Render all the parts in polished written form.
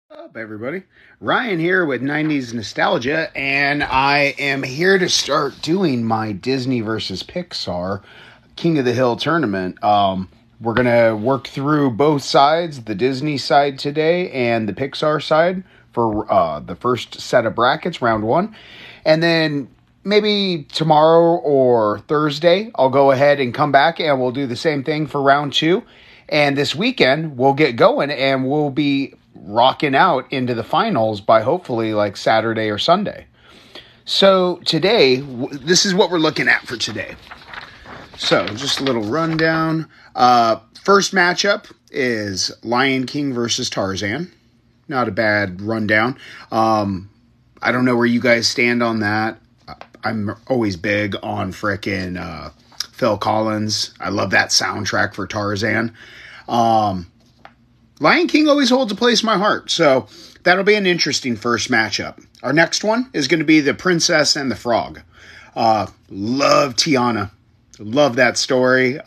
What's up, everybody? Ryan here with 90s Nostalgia, and I am here to start doing my Disney versus Pixar King of the Hill tournament. We're going to work through both sides, the Disney side today and the Pixar side for the first set of brackets, round one. And then maybe tomorrow or Thursday, I'll go ahead and come back and we'll do the same thing for round two. And this weekend, we'll get going and we'll be rocking out into the finals by hopefully like Saturday or Sunday. So today, this is what we're looking at for today. So just a little rundown. First matchup is Lion King versus Tarzan. Not a bad rundown. I don't know where you guys stand on that. I'm always big on frickin' Phil Collins. I love that soundtrack for Tarzan. Lion King always holds a place in my heart, so that'll be an interesting first matchup. Our next one is going to be The Princess and the Frog. Love Tiana. Love that story.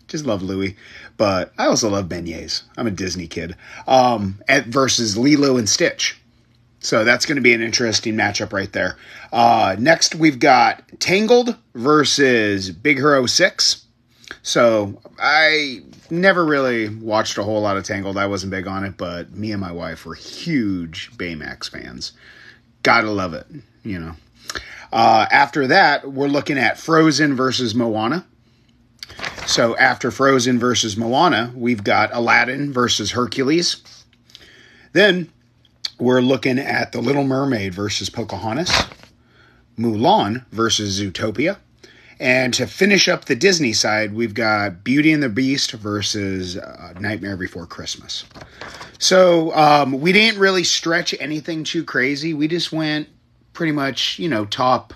Just love Louis. But I also love beignets. I'm a Disney kid. Versus Lilo and Stitch. So that's going to be an interesting matchup right there. Next, we've got Tangled versus Big Hero 6. So I never really watched a whole lot of Tangled. I wasn't big on it, but me and my wife were huge Baymax fans. Gotta love it, you know. After that, we're looking at Frozen versus Moana. So after Frozen versus Moana, we've got Aladdin versus Hercules. Then we're looking at The Little Mermaid versus Pocahontas. Mulan versus Zootopia. And to finish up the Disney side, we've got Beauty and the Beast versus Nightmare Before Christmas. So we didn't really stretch anything too crazy. We just went pretty much, top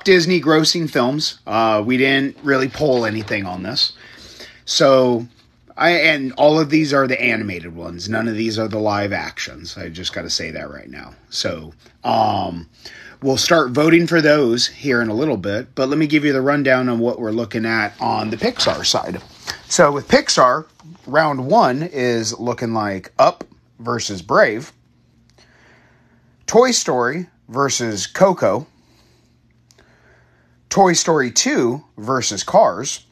Disney grossing films. We didn't really pull anything on this. So and all of these are the animated ones. None of these are the live actions. I just got to say that right now. So we'll start voting for those here in a little bit, but let me give you the rundown on what we're looking at on the Pixar side. So with Pixar, round one is looking like Up versus Brave, Toy Story versus Coco, Toy Story 2 versus Cars,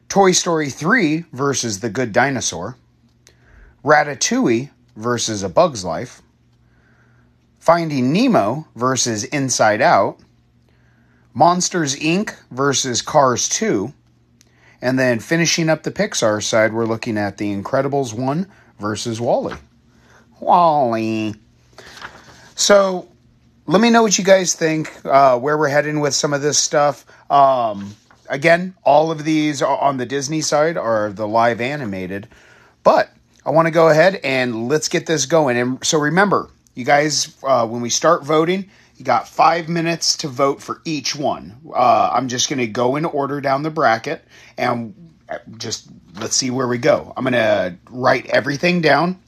Toy Story 3 versus The Good Dinosaur, Ratatouille versus A Bug's Life, Finding Nemo versus Inside Out, Monsters, Inc. versus Cars 2, and then finishing up the Pixar side, we're looking at The Incredibles 1 versus WALL-E. WALL-E. So, let me know what you guys think, where we're heading with some of this stuff. Again, all of these on the Disney side are the live animated, but I want to go ahead and let's get this going. And so remember, you guys, when we start voting, you got 5 minutes to vote for each one. I'm just going to go in order down the bracket and just let's see where we go. I'm going to write everything down.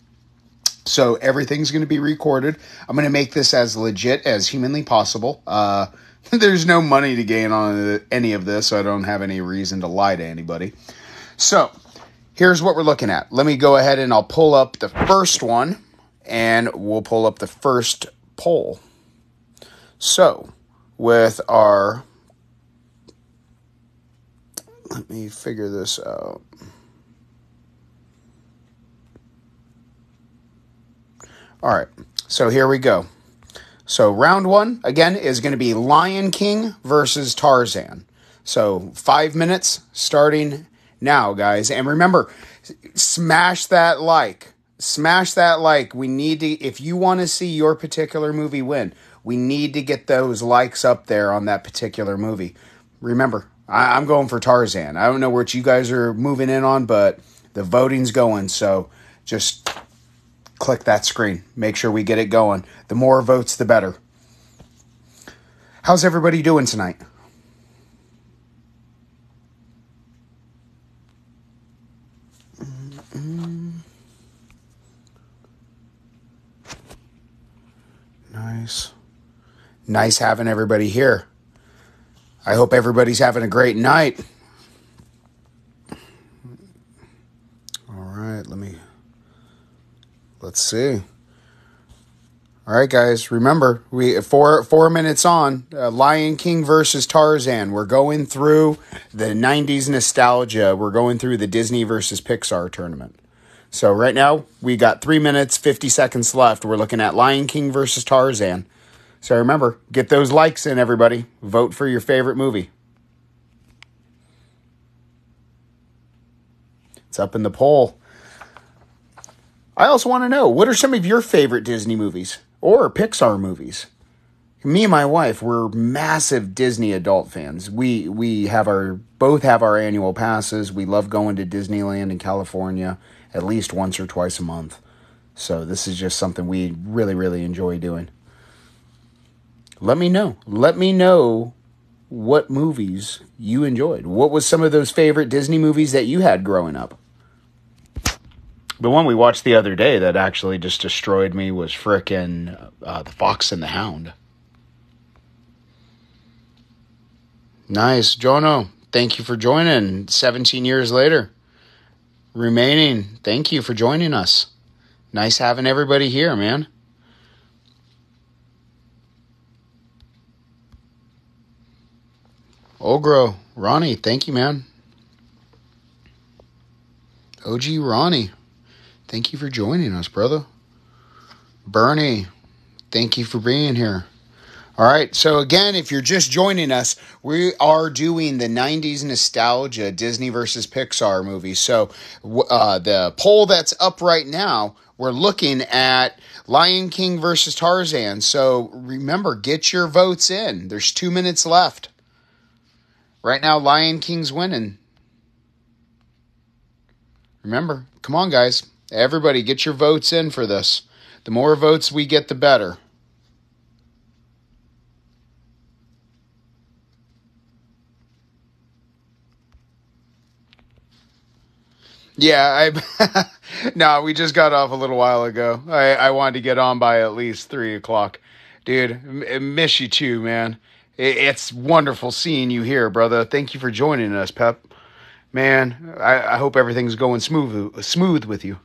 So everything's going to be recorded. I'm going to make this as legit as humanly possible. There's no money to gain on any of this, so I don't have any reason to lie to anybody. So here's what we're looking at. Let me go ahead and I'll pull up the first one. And we'll pull up the first poll. So, with our... Let me figure this out. All right, so here we go. So, round one, again, is going to be Lion King versus Tarzan. So, 5 minutes starting now, guys. And remember, smash that like. Smash that like. We need to, if you want to see your particular movie win, we need to get those likes up there on that particular movie. Remember, I'm going for Tarzan. I don't know what you guys are moving in on, but the voting's going. So just click that screen. Make sure we get it going. The more votes, the better. How's everybody doing tonight? Nice having everybody here. I hope everybody's having a great night. All right, let me Let's see. All right, guys. Remember, we 4 minutes on. Lion King versus Tarzan. We're going through the '90s nostalgia. We're going through the Disney versus Pixar tournament. So right now we got 3 minutes 50 seconds left. We're looking at Lion King versus Tarzan. So remember, get those likes in, everybody. Vote for your favorite movie. It's up in the poll. I also want to know, what are some of your favorite Disney movies or Pixar movies? Me and my wife, we're massive Disney adult fans. We both have our annual passes. We love going to Disneyland in California at least once or twice a month. So this is just something we really, really enjoy doing. Let me know. Let me know what movies you enjoyed. What was some of those favorite Disney movies that you had growing up? The one we watched the other day that actually just destroyed me was frickin' The Fox and the Hound. Nice. Jono, thank you for joining 17 years later. Remaining, thank you for joining us. Nice having everybody here, man. Ogro, Ronnie, thank you, man. OG Ronnie, thank you for joining us, brother. Bernie, thank you for being here. All right, so again, if you're just joining us, we are doing the 90s nostalgia Disney versus Pixar movies. So the poll that's up right now, we're looking at Lion King versus Tarzan. So remember, get your votes in. There's 2 minutes left. Right now, Lion King's winning. Remember, come on, guys. Everybody, get your votes in for this. The more votes we get, the better. Yeah, no, we just got off a little while ago. I wanted to get on by at least 3 o'clock. Dude, miss you too, man. It's wonderful seeing you here, brother. Thank you for joining us, Pep. Man, I hope everything's going smooth with you.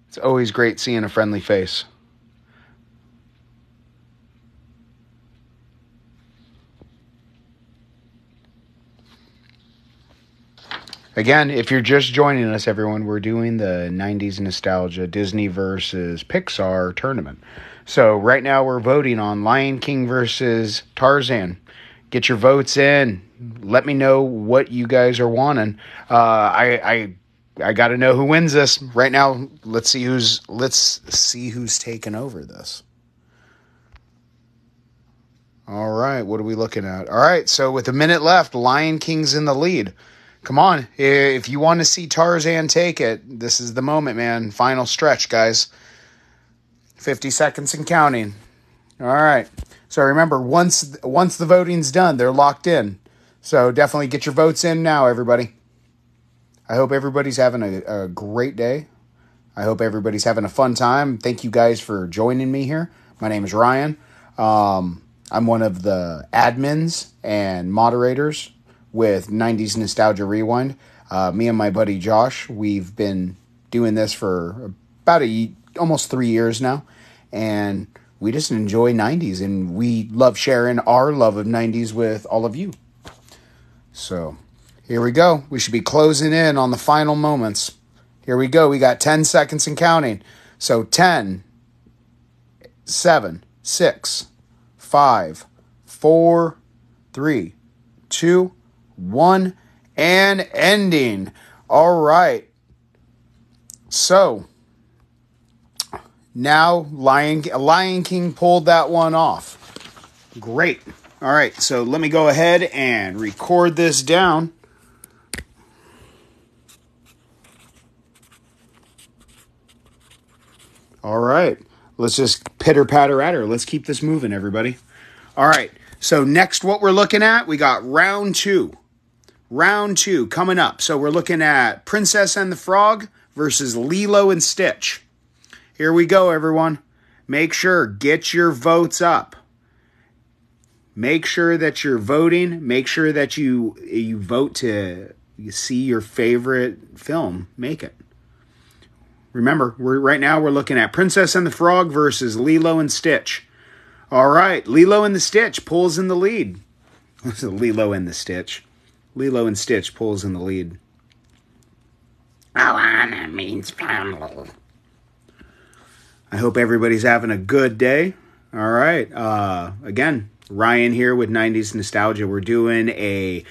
It's always great seeing a friendly face. Again, if you're just joining us, everyone, we're doing the 90s nostalgia Disney versus Pixar tournament. So right now we're voting on Lion King versus Tarzan. Get your votes in. Let me know what you guys are wanting. I got to know who wins this right now. Let's see who's taking over this. All right, what are we looking at? All right, so with a minute left, Lion King's in the lead. Come on, if you want to see Tarzan take it, this is the moment, man. Final stretch, guys. 50 seconds and counting. All right. So remember, once the voting's done, they're locked in. So definitely get your votes in now, everybody. I hope everybody's having a great day. I hope everybody's having a fun time. Thank you guys for joining me here. My name is Ryan. I'm one of the admins and moderators with 90s Nostalgia Rewind. Me and my buddy Josh, we've been doing this for about almost 3 years now, and we just enjoy 90s, and we love sharing our love of 90s with all of you. So here we go. We should be closing in on the final moments. Here we go. We got 10 seconds and counting. So 10, 7, 6, 5, 4, 3, 2, 1, and ending. All right. So now Lion King pulled that one off. Great. All right. So let me go ahead and record this down. All right. Let's just pitter-patter at her. Let's keep this moving, everybody. All right. So next, what we're looking at, we got round two. Round two coming up. So we're looking at Princess and the Frog versus Lilo and Stitch. Here we go, everyone. Make sure, get your votes up. Make sure that you're voting. Make sure that you vote to see your favorite film. Make it. Remember, right now we're looking at Princess and the Frog versus Lilo and Stitch. All right, Lilo and the Stitch pulls in the lead. Lilo and the Stitch. Lilo and Stitch pulls in the lead. Alana means family. I hope everybody's having a good day. All right. Again, Ryan here with 90s Nostalgia. We're doing a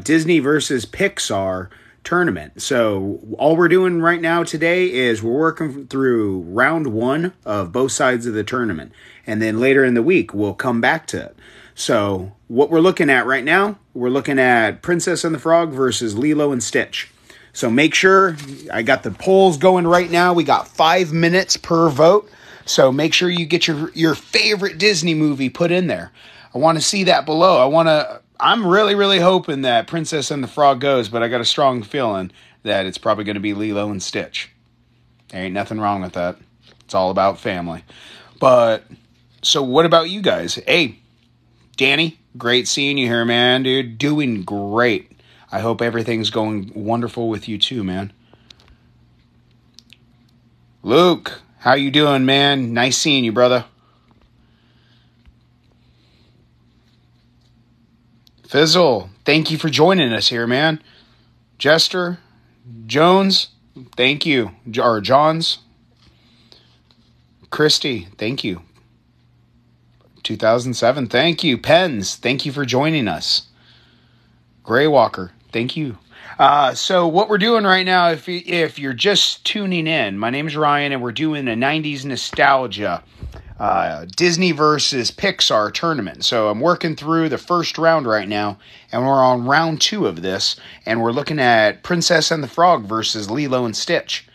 Disney versus Pixar tournament. So all we're doing right now today is we're working through round 1 of both sides of the tournament. And then later in the week, we'll come back to it. So what we're looking at right now, we're looking at Princess and the Frog versus Lilo and Stitch. So make sure, I got the polls going right now. We got 5 minutes per vote. So make sure you get your favorite Disney movie put in there. I want to see that below. I'm really, really hoping that Princess and the Frog goes, but I got a strong feeling that it's probably going to be Lilo and Stitch. There ain't nothing wrong with that. It's all about family. But, so what about you guys? Hey, Danny, great seeing you here, man, dude. Doing great. I hope everything's going wonderful with you too, man. Luke, how you doing, man? Nice seeing you, brother. Fizzle, thank you for joining us here, man. Jester, Jones, thank you. Or Johns. Christy, thank you. 2007, thank you. Pens, thank you for joining us. Graywalker, thank you. So what we're doing right now, if you're just tuning in, my name's Ryan, and we're doing a 90s Nostalgia Disney versus Pixar tournament. So I'm working through the first round right now, and we're on round 2 of this, and we're looking at Princess and the Frog versus Lilo and Stitch.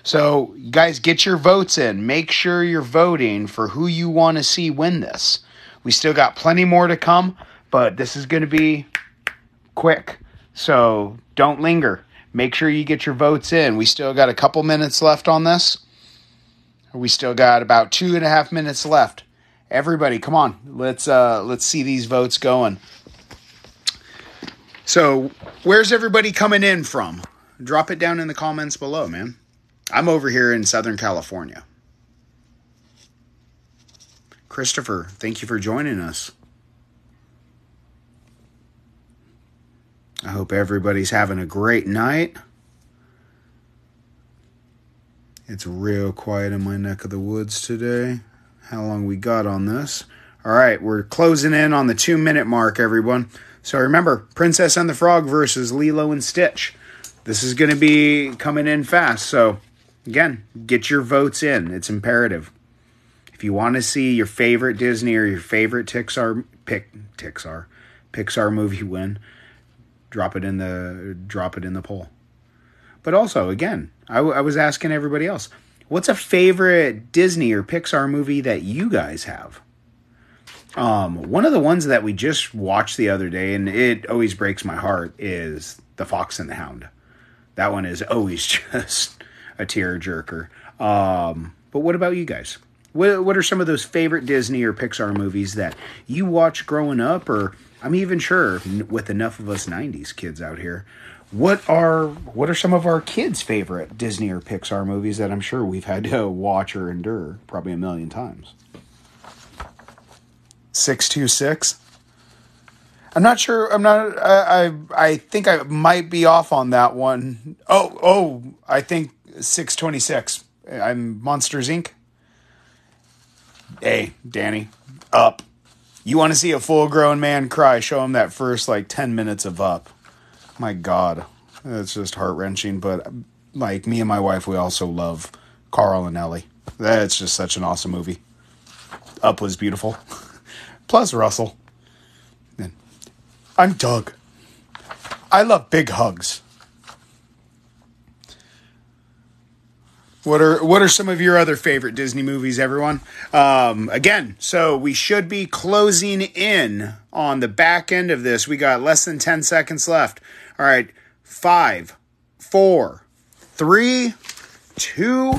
So guys, get your votes in. Make sure you're voting for who you want to see win this. We still got plenty more to come, but this is going to be quick. So don't linger. Make sure you get your votes in. We still got a couple minutes left on this. We still got about 2.5 minutes left. Everybody, come on. Let's see these votes going. So where's everybody coming in from? Drop it down in the comments below, man. I'm over here in Southern California. Christopher, thank you for joining us. I hope everybody's having a great night. It's real quiet in my neck of the woods today. How long we got on this? All right, we're closing in on the 2-minute mark, everyone. So remember, Princess and the Frog versus Lilo and Stitch. This is going to be coming in fast. So again, get your votes in. It's imperative. If you want to see your favorite Disney or your favorite Pixar movie win, drop it in the poll. But also, again, I was asking everybody else, what's a favorite Disney or Pixar movie that you guys have? One of the ones that we just watched the other day, and it always breaks my heart, is The Fox and the Hound. That one is always just a tearjerker. But what about you guys? What are some of those favorite Disney or Pixar movies that you watched growing up? Or I'm even sure with enough of us 90s kids out here, what are some of our kids' favorite Disney or Pixar movies that I'm sure we've had to watch or endure probably a million times? 626. I'm not sure. I think I might be off on that one. Oh, I think 626. I'm Monsters Inc. Hey, Danny, Up. You want to see a full-grown man cry? Show him that first 10 minutes of Up. My God, it's just heart-wrenching. But me and my wife, we also love Carl and Ellie. That's just such an awesome movie. Up was beautiful. Plus Russell. And I'm Doug. I love big hugs. What are some of your other favorite Disney movies, everyone? Again, so we should be closing in on the back end of this. We got less than 10 seconds left. All right, 5, 4, 3, 2,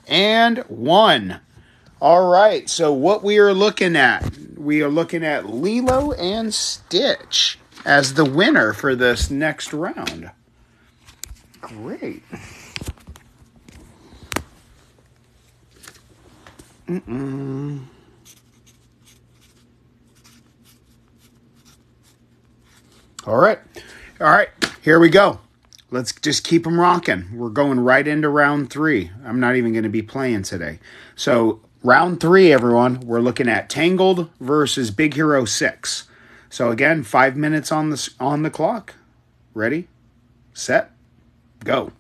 and 1. All right, so what we are looking at Lilo and Stitch as the winner for this next round. Great. All right. Here we go. Let's just keep them rocking. We're going right into round 3. I'm not even going to be playing today. So round 3, everyone, we're looking at Tangled versus Big Hero 6. So again, 5 minutes on the clock. Ready, set, go.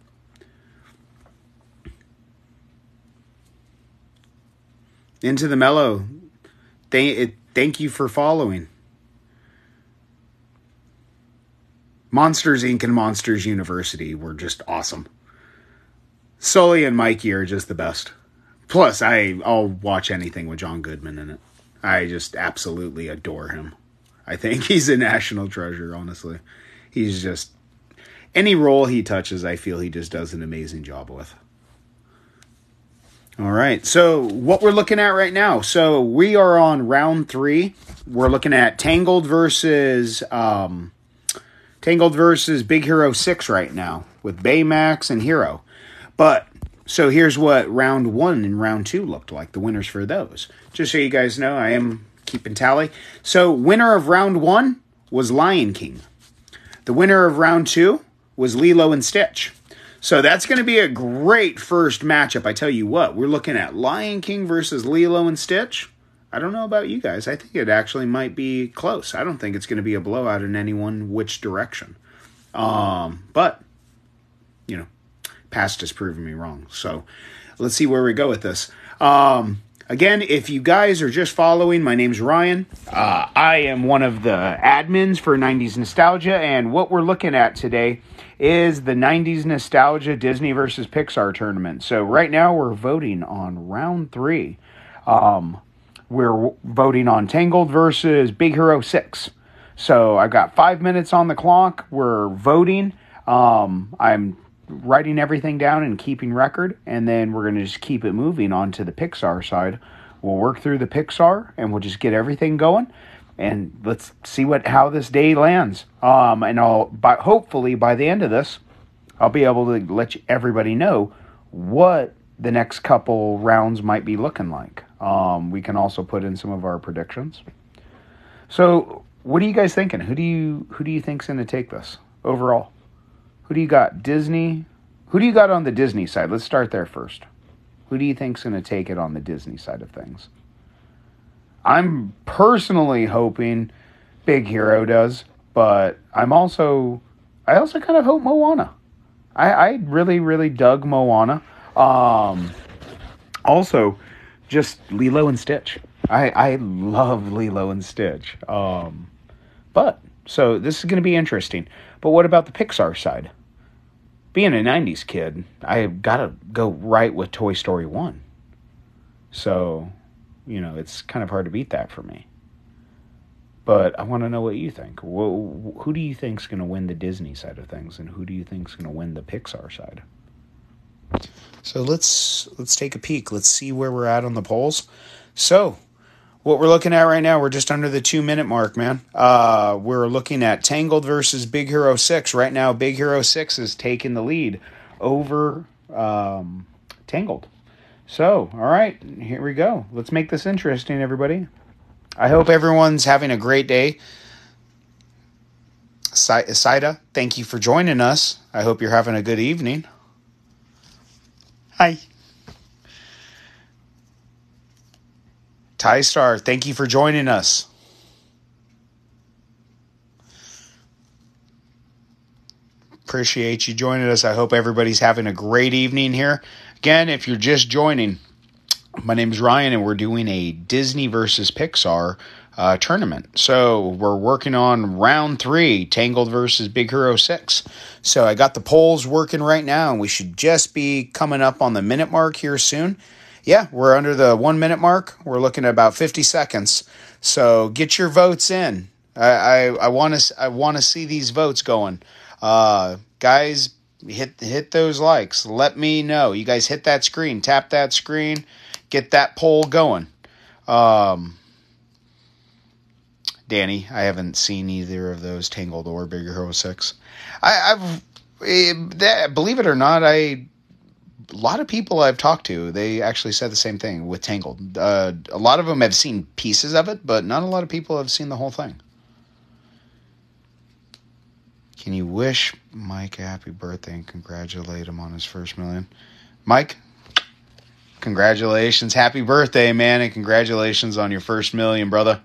Into the mellow. Thank you for following. Monsters Inc. and Monsters University were just awesome. Sully and Mikey are just the best. Plus, I'll watch anything with John Goodman in it. I just absolutely adore him. I think he's a national treasure, honestly. He's just... Any role he touches, I feel he just does an amazing job with. All right, so what we're looking at right now. So we are on round 3. We're looking at Tangled versus Big Hero 6 right now with Baymax and Hero. But, so here's what round 1 and round 2 looked like, the winners for those. Just so you guys know, I am keeping tally. So, winner of round 1 was Lion King. The winner of round 2 was Lilo and Stitch. So that's going to be a great first matchup. I tell you what, we're looking at Lion King versus Lilo and Stitch. I don't know about you guys. I think it actually might be close. I don't think it's going to be a blowout in any one which direction. But, you know, past has proven me wrong. So let's see where we go with this. Again, if you guys are just following, my name's Ryan. I am one of the admins for 90s Nostalgia, and what we're looking at today is the 90s Nostalgia Disney versus Pixar tournament. So right now we're voting on round 3. We're voting on Tangled versus Big Hero 6. So I've got 5 minutes on the clock. We're voting. I'm writing everything down and keeping record, and then we're going to just keep it moving on to the Pixar side. We'll work through the Pixar, and we'll just get everything going, and let's see how this day lands. And hopefully by the end of this, I'll be able to let everybody know what the next couple rounds might be looking like. We can also put in some of our predictions. So, what are you guys thinking? Who do you think's going to take this overall? Who do you got? Disney? Who do you got on the Disney side? Let's start there first. Who do you think's going to take it on the Disney side of things? I'm personally hoping Big Hero does, but I also kind of hope Moana. I really, really dug Moana. Also, just Lilo and Stitch. I love Lilo and Stitch. So this is going to be interesting. But what about the Pixar side? Being a 90s kid, I got to go right with Toy Story 1. So, it's kind of hard to beat that for me. But I want to know what you think. Who do you think's going to win the Disney side of things, and who do you think's going to win the Pixar side? So let's take a peek. Let's see where we're at on the polls. So, what we're looking at right now, we're just under the 2-minute mark, man. We're looking at Tangled versus Big Hero 6. Right now, Big Hero 6 is taking the lead over Tangled. So, all right, here we go. Let's make this interesting, everybody. I hope everyone's having a great day. Saida, thank you for joining us. I hope you're having a good evening. Hi. Ty Star, thank you for joining us. Appreciate you joining us. I hope everybody's having a great evening here. Again, if you're just joining, my name is Ryan, and we're doing a Disney versus Pixar tournament. So we're working on round 3, Tangled versus Big Hero 6. So I got the polls working right now, and we should just be coming up on the minute mark here soon. Yeah, we're under the 1 minute mark. We're looking at about 50 seconds. So get your votes in. I want to see these votes going. Guys, hit those likes. Let me know. You guys hit that screen, tap that screen, get that poll going. Danny, I haven't seen either of those, Tangled or Big Hero 6. Believe it or not, I lot of people I've talked to, they actually said the same thing with Tangled. A lot of them have seen pieces of it, but not a lot of people have seen the whole thing. Can you wish Mike a happy birthday and congratulate him on his first million? Mike, congratulations. Happy birthday, man, and congratulations on your first million, brother.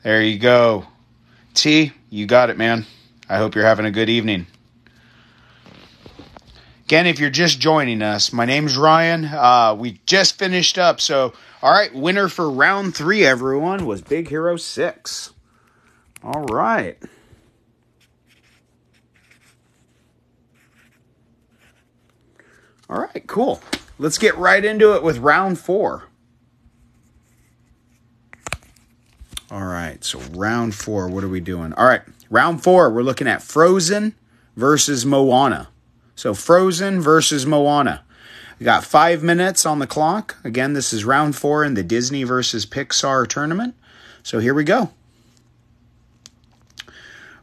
There you go. T, you got it, man. I hope you're having a good evening. Again, if you're just joining us, my name's Ryan. We just finished up. So, all right, winner for round 3, everyone, was Big Hero 6. All right. All right, cool. Let's get right into it with round 4. All right, so round 4, what are we doing? All right, round 4, we're looking at Frozen versus Moana. So Frozen versus Moana. We got 5 minutes on the clock. Again, this is round 4 in the Disney versus Pixar tournament. So here we go.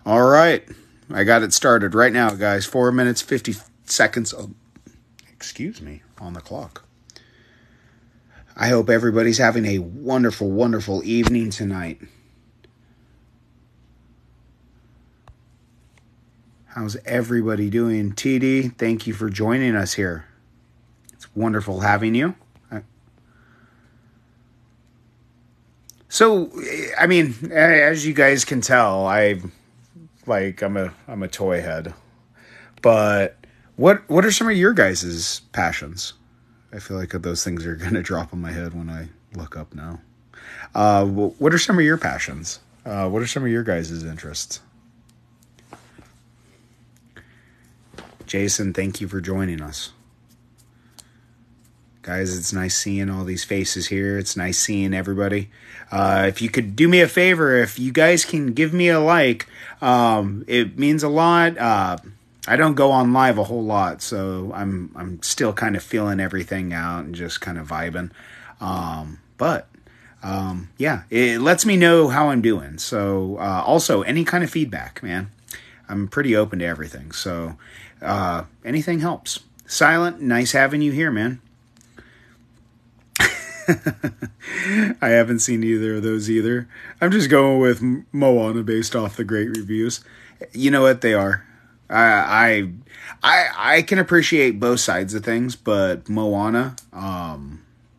All right, I got it started right now, guys. 4 minutes, 50 seconds, on the clock. I hope everybody's having a wonderful, wonderful evening tonight. How's everybody doing? TD, thank you for joining us here. It's wonderful having you. So, I mean, as you guys can tell, I'm a toy head. But what are some of your guys' passions? I feel like those things are going to drop on my head when I look up now. What are some of your passions? What are some of your guys' interests? Jason, thank you for joining us. Guys, it's nice seeing all these faces here. It's nice seeing everybody. If you could do me a favor, if you guys can give me a like, it means a lot. I don't go on live a whole lot, so I'm still kind of feeling everything out and just kind of vibing. Yeah, it lets me know how I'm doing. So also, any kind of feedback, man. I'm pretty open to everything, so anything helps. Silent, nice having you here, man. I haven't seen either of those either. I'm just going with Moana based off the great reviews. You know what they are. I can appreciate both sides of things, but Moana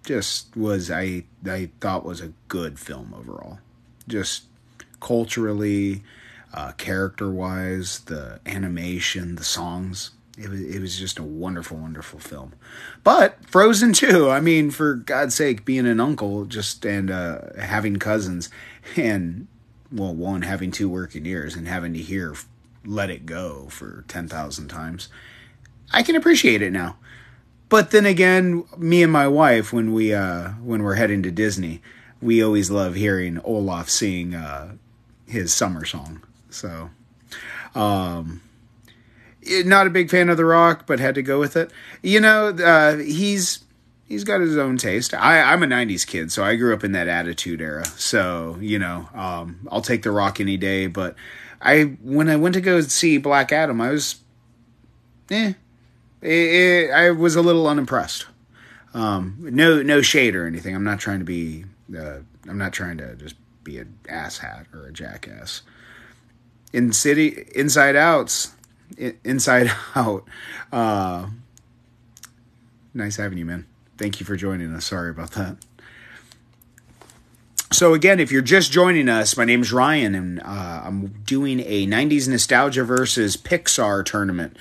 just was I thought was a good film overall. Just culturally, character wise, the animation, the songs. It was just a wonderful, wonderful film. But Frozen 2, I mean, for God's sake, being an uncle and having cousins and, well, one, having 2 working ears and having to hear Let It Go for 10,000 times, I can appreciate it now. But then again, me and my wife, when we're heading to Disney, we always love hearing Olaf sing his summer song. So, not a big fan of The Rock, but had to go with it. You know, he's got his own taste. I'm a 90s kid, so I grew up in that Attitude Era. So, you know, I'll take The Rock any day. But when I went to go see Black Adam, I was, I was a little unimpressed. No shade or anything. I'm not trying to just be an asshat or a jackass. Inside Out. Nice having you, man. Thank you for joining us. Sorry about that. So again, if you're just joining us, my name's Ryan, and I'm doing a 90s Nostalgia versus Pixar tournament.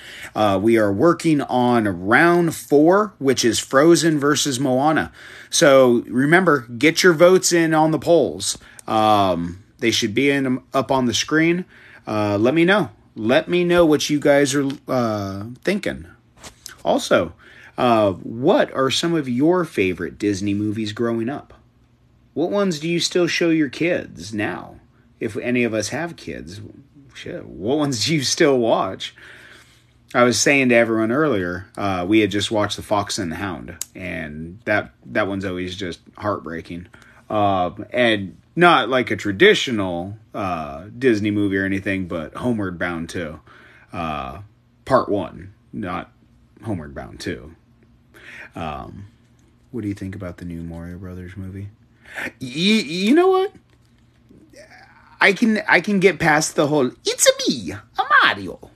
We are working on round 4, which is Frozen versus Moana. So remember, get your votes in on the polls. They should be up on the screen. Let me know. Let me know what you guys are thinking. Also, what are some of your favorite Disney movies growing up? What ones do you still show your kids now? If any of us have kids, shit, what ones do you still watch? I was saying to everyone earlier, we had just watched The Fox and the Hound, and that one's always just heartbreaking. And not like a traditional Disney movie or anything, but Homeward Bound 2, Part 1. not Homeward Bound 2. What do you think about the new Mario Brothers movie? You know what? I can get past the whole "it's a me, a Mario."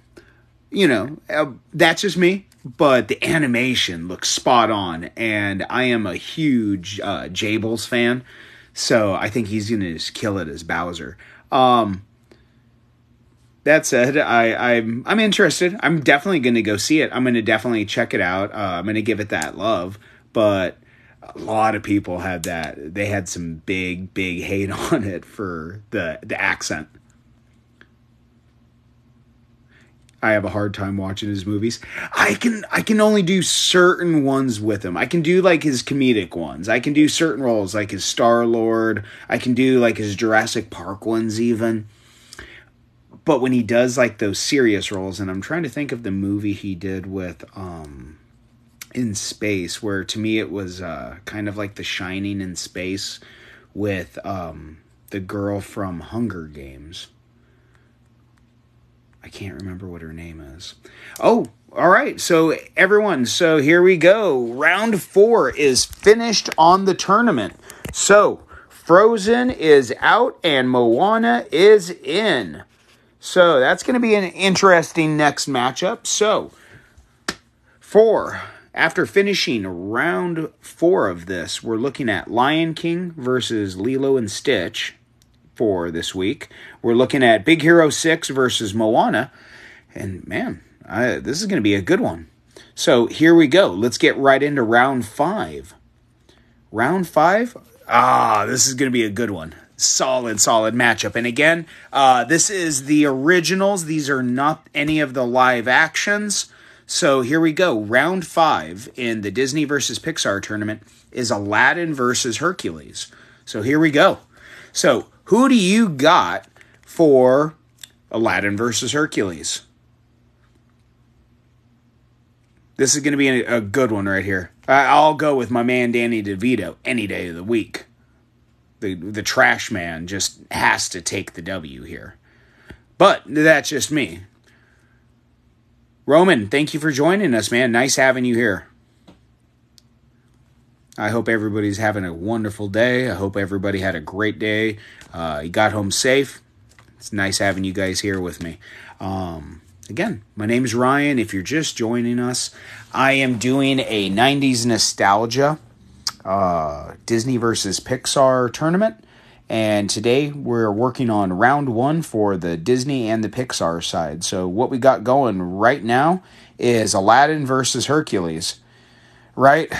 That's just me. But the animation looks spot on, and I am a huge Jables fan, so I think he's gonna just kill it as Bowser. That said, I'm interested. I'm definitely gonna go see it. I'm gonna definitely check it out. I'm gonna give it that love, but a lot of people had that. They had some big hate on it for the accent. I have a hard time watching his movies. I can only do certain ones with him. I can do like his comedic ones. I can do certain roles like his Star-Lord. I can do like his Jurassic Park ones even. But when he does like those serious roles, and I'm trying to think of the movie he did with in space, where to me it was kind of like The Shining in space with the girl from Hunger Games. I can't remember what her name is. Oh, all right. So everyone, so here we go. Round 4 is finished on the tournament. So Frozen is out and Moana is in. So that's going to be an interesting next matchup. So after finishing round 4 of this, we're looking at Lion King versus Lilo and Stitch for this week. We're looking at Big Hero 6 versus Moana. And man, this is going to be a good one. So here we go. Let's get right into round 5. Round 5? This is going to be a good one. Solid matchup. And again, this is the originals. These are not any of the live actions. So here we go. Round 5 in the Disney versus Pixar tournament is Aladdin versus Hercules. So here we go. So who do you got for Aladdin versus Hercules? This is going to be a good one right here. I'll go with my man Danny DeVito any day of the week. The trash man just has to take the W here. But that's just me. Roman, thank you for joining us, man. Nice having you here. I hope everybody's having a wonderful day. I hope everybody had a great day. You got home safe. It's nice having you guys here with me. Again, my name is Ryan. If you're just joining us, I am doing a 90s nostalgia Disney versus Pixar tournament. And today we're working on round 1 for the Disney and the Pixar side. So what we got going right now is Aladdin versus Hercules. Right?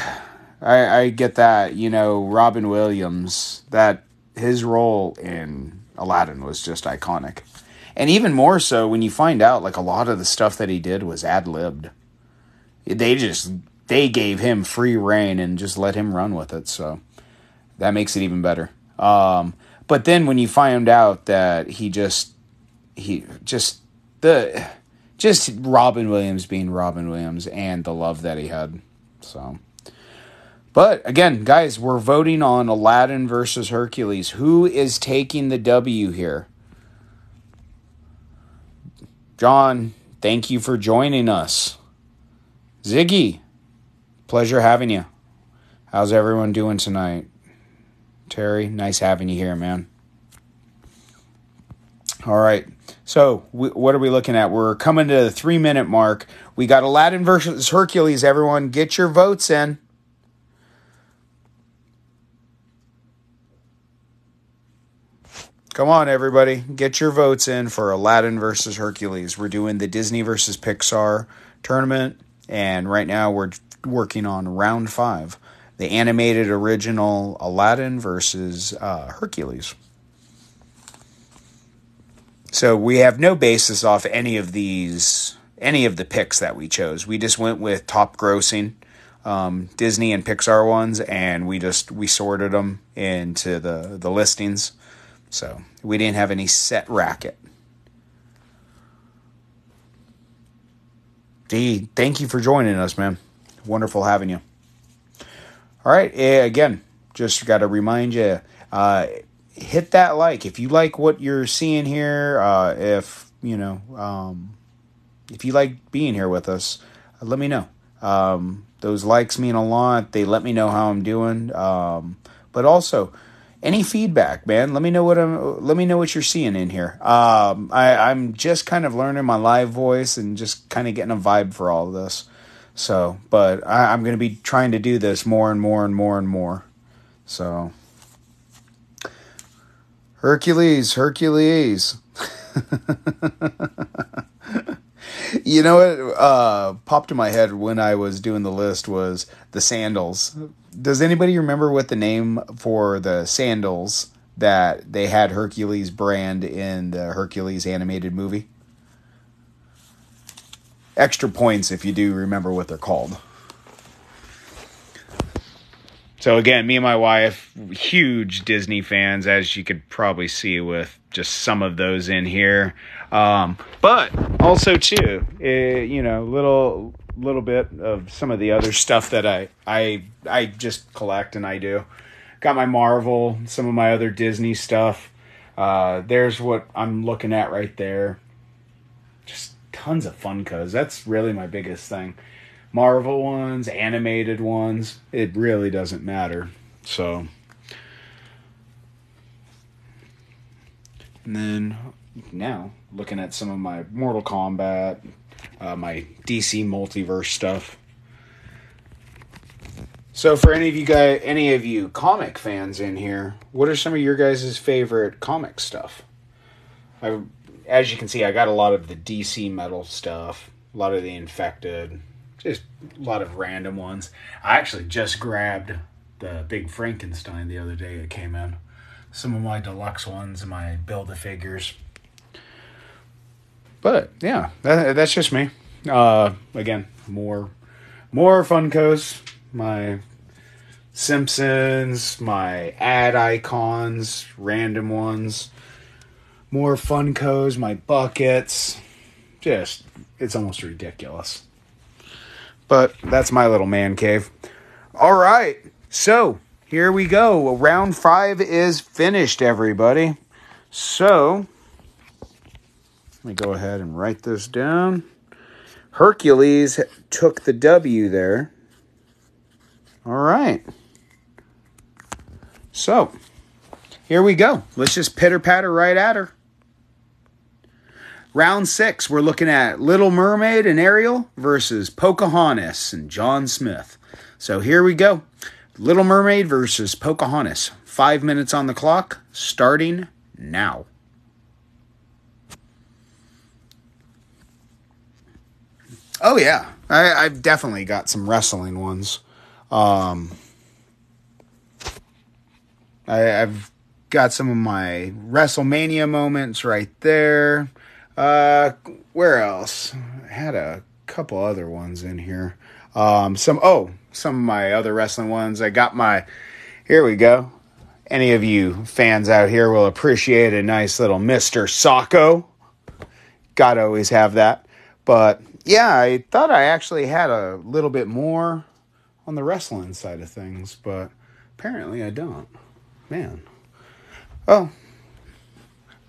I get that, Robin Williams, that his role in Aladdin was just iconic. And even more so when you find out, like, a lot of the stuff that he did was ad-libbed. They gave him free reign and just let him run with it, so that makes it even better. But then when you find out that just Robin Williams being Robin Williams and the love that he had, so... But, again, guys, we're voting on Aladdin versus Hercules. Who is taking the W here? John, thank you for joining us. Ziggy, pleasure having you. How's everyone doing tonight? Terry, nice having you here, man. All right, so what are we looking at? We're coming to the 3-minute mark. We got Aladdin versus Hercules, everyone. Get your votes in. Come on, everybody. Get your votes in for Aladdin versus Hercules. We're doing the Disney versus Pixar tournament, and right now we're working on round 5, the animated original Aladdin versus Hercules. So we have no basis off any of the picks that we chose. We just went with top grossing Disney and Pixar ones, and we sorted them into the listings. So we didn't have any set racket. D, thank you for joining us, man. Wonderful having you. All right, again, just got to remind you, hit that like if you like what you're seeing here. If you like being here with us, let me know. Those likes mean a lot. They let me know how I'm doing. But also, any feedback, man. Let me know what you're seeing in here. I'm just kind of learning my live voice and just kind of getting a vibe for all of this. So, but I'm going to be trying to do this more and more and more and more. So, Hercules. You know what popped in my head when I was doing the list was the sandals. Does anybody remember what the name for the sandals that they had Hercules brand in the Hercules animated movie? Extra points if you do remember what they're called. So again, me and my wife, huge Disney fans, as you could probably see with just some of those in here. But also too, little bit of some of the other stuff that I just collect and I do. Got my Marvel, some of my other Disney stuff. There's what I'm looking at right there. Just tons of Funkos. That's really my biggest thing. Marvel ones, animated ones, it really doesn't matter. So, and then now looking at some of my Mortal Kombat, my DC multiverse stuff. So for any of you comic fans in here, what are some of your guys' favorite comic stuff? As you can see, I got a lot of the DC metal stuff, a lot of the Infected, just a lot of random ones. I actually just grabbed the big Frankenstein the other day. It came in. Some of my deluxe ones, my Build-A-Figures. But yeah, that's just me. Again, more Funkos. My Simpsons, my ad icons, random ones. More Funkos, my buckets. Just, it's almost ridiculous. But that's my little man cave. All right. So, here we go. Round 5 is finished, everybody. So, let me go ahead and write this down. Hercules took the W there. All right. So, here we go. Let's just pitter-patter right at her. Round 6, we're looking at Little Mermaid and Ariel versus Pocahontas and John Smith. So here we go. Little Mermaid versus Pocahontas. 5 minutes on the clock, starting now. Oh yeah, I've definitely got some wrestling ones. I've got some of my WrestleMania moments right there. Where else? I had a couple other ones in here. Some of my other wrestling ones. Here we go. Any of you fans out here will appreciate a nice little Mr. Socko. Gotta always have that. But yeah, I thought I actually had a little bit more on the wrestling side of things, but apparently I don't. Man. Oh.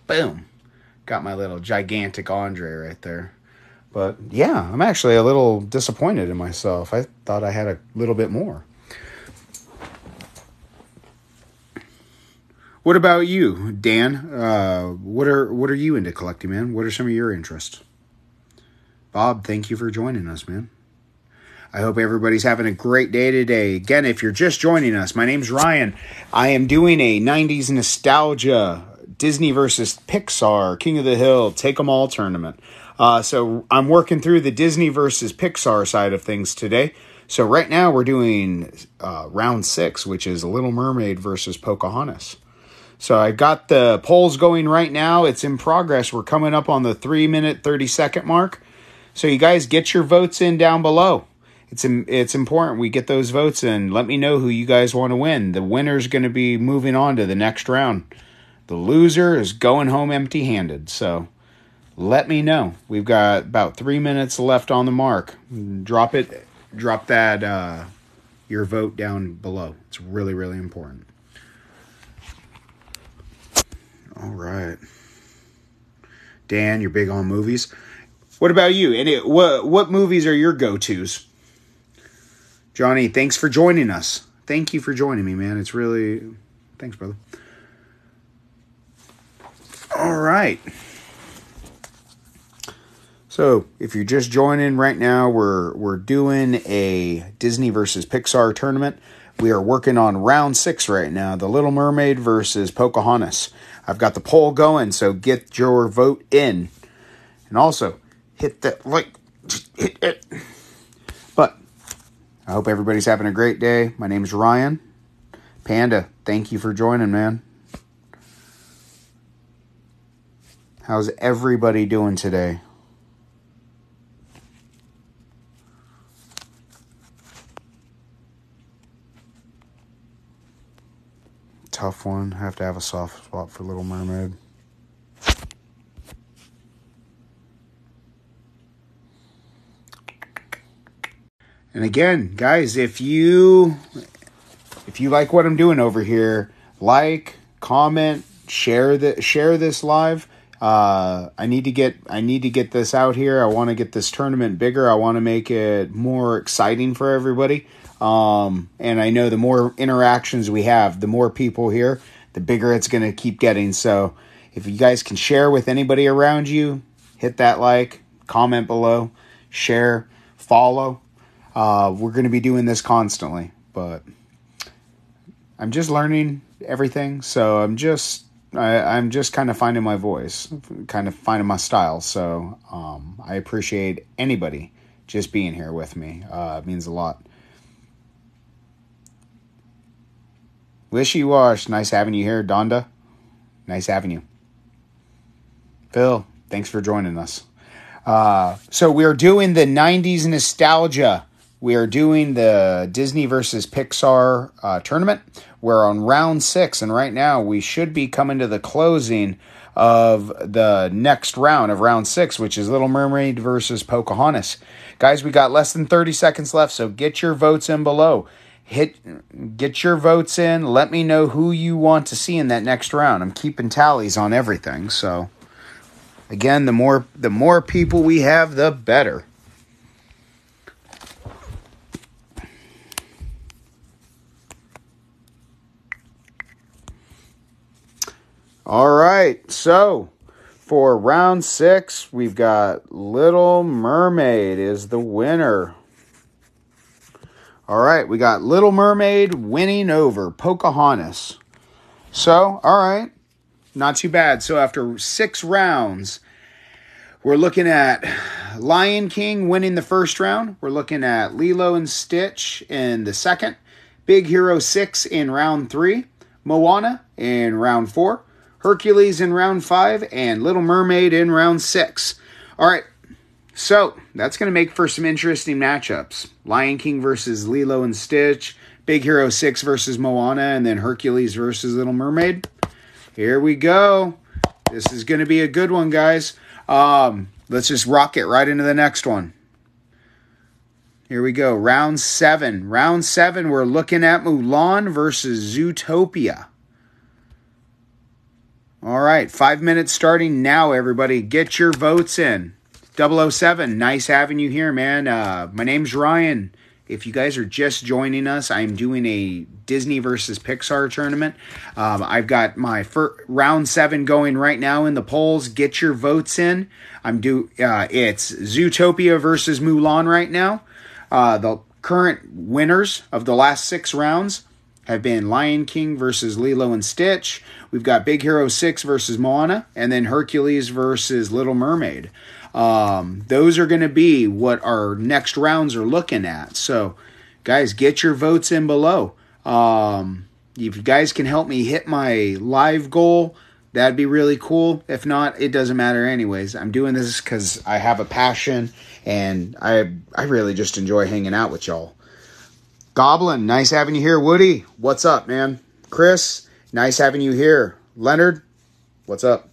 Boom. Got my little gigantic Andre right there. But yeah, I'm actually a little disappointed in myself. I thought I had a little bit more. What about you, Dan? What are you into collecting, man? What are some of your interests? Bob, thank you for joining us, man. I hope everybody's having a great day today. Again, if you're just joining us, my name's Ryan. I am doing a 90s nostalgia Disney versus Pixar, King of the Hill, Take 'em All tournament. So I'm working through the Disney versus Pixar side of things today. So right now we're doing round 6, which is Little Mermaid versus Pocahontas. So I got the polls going right now. It's in progress. We're coming up on the 3-minute, 30-second mark. So you guys get your votes in down below. It's important we get those votes in. Let me know who you guys want to win. The winner's going to be moving on to the next round. The loser is going home empty-handed. So let me know. We've got about 3 minutes left on the mark. Drop that your vote down below. It's really, really important. All right. Dan, you're big on movies. What about you? And what movies are your go-tos? Johnny, thanks for joining us. Thank you for joining me, man. It's really... Thanks, brother. All right. So, if you're just joining right now, we're doing a Disney versus Pixar tournament. We are working on round 6 right now. The Little Mermaid versus Pocahontas. I've got the poll going, so get your vote in. And also, hit that like. Hit it. But, I hope everybody's having a great day. My name is Ryan. Panda, thank you for joining, man. How's everybody doing today? Tough one. Have to have a soft spot for Little Mermaid. And again, guys, if you like what I'm doing over here, like, comment, share this live. I need to get this out here. I want to get this tournament bigger. I want to make it more exciting for everybody. And I know the more interactions we have, the more people here, the bigger it's going to keep getting. So if you guys can share with anybody around you, hit that like, comment below, share, follow. We're going to be doing this constantly, but I'm just learning everything. So I'm just kind of finding my voice, kind of finding my style. So, I appreciate anybody just being here with me. It means a lot. Wishy Wash, nice having you here. Donda, nice having you. Phil, thanks for joining us. So we are doing the 90s nostalgia. We are doing the Disney versus Pixar tournament. We're on round 6, and right now we should be coming to the closing of the next round of round 6, which is Little Mermaid versus Pocahontas. Guys, we got less than 30 seconds left, so get your votes in below. Get your votes in. Let me know who you want to see in that next round. I'm keeping tallies on everything, so again, the more people we have, the better. All right, so for round 6, we've got Little Mermaid is the winner. All right, we got Little Mermaid winning over Pocahontas. So, all right, not too bad. So after 6 rounds, we're looking at Lion King winning the first round. We're looking at Lilo and Stitch in the second. Big Hero 6 in round 3. Moana in round 4. Hercules in round 5, and Little Mermaid in round 6. All right, so that's going to make for some interesting matchups. Lion King versus Lilo and Stitch, Big Hero 6 versus Moana, and then Hercules versus Little Mermaid. Here we go. This is going to be a good one, guys. Let's just rock it right into the next one. Here we go, round 7. Round 7, we're looking at Mulan versus Zootopia. All right, 5 minutes starting now, everybody. Get your votes in. 007, nice having you here, man. My name's Ryan. If you guys are just joining us, I'm doing a Disney versus Pixar tournament. I've got my round 7 going right now in the polls. Get your votes in. It's Zootopia versus Mulan right now. The current winners of the last 6 rounds have been Lion King versus Lilo and Stitch. We've got Big Hero 6 versus Moana, and then Hercules versus Little Mermaid. Those are going to be what our next rounds are looking at. So, guys, get your votes in below. If you guys can help me hit my live goal, that'd be really cool. If not, it doesn't matter anyways. I'm doing this because I have a passion, and I really just enjoy hanging out with y'all. Goblin, nice having you here. Woody, what's up, man? Chris, nice having you here. Leonard, what's up?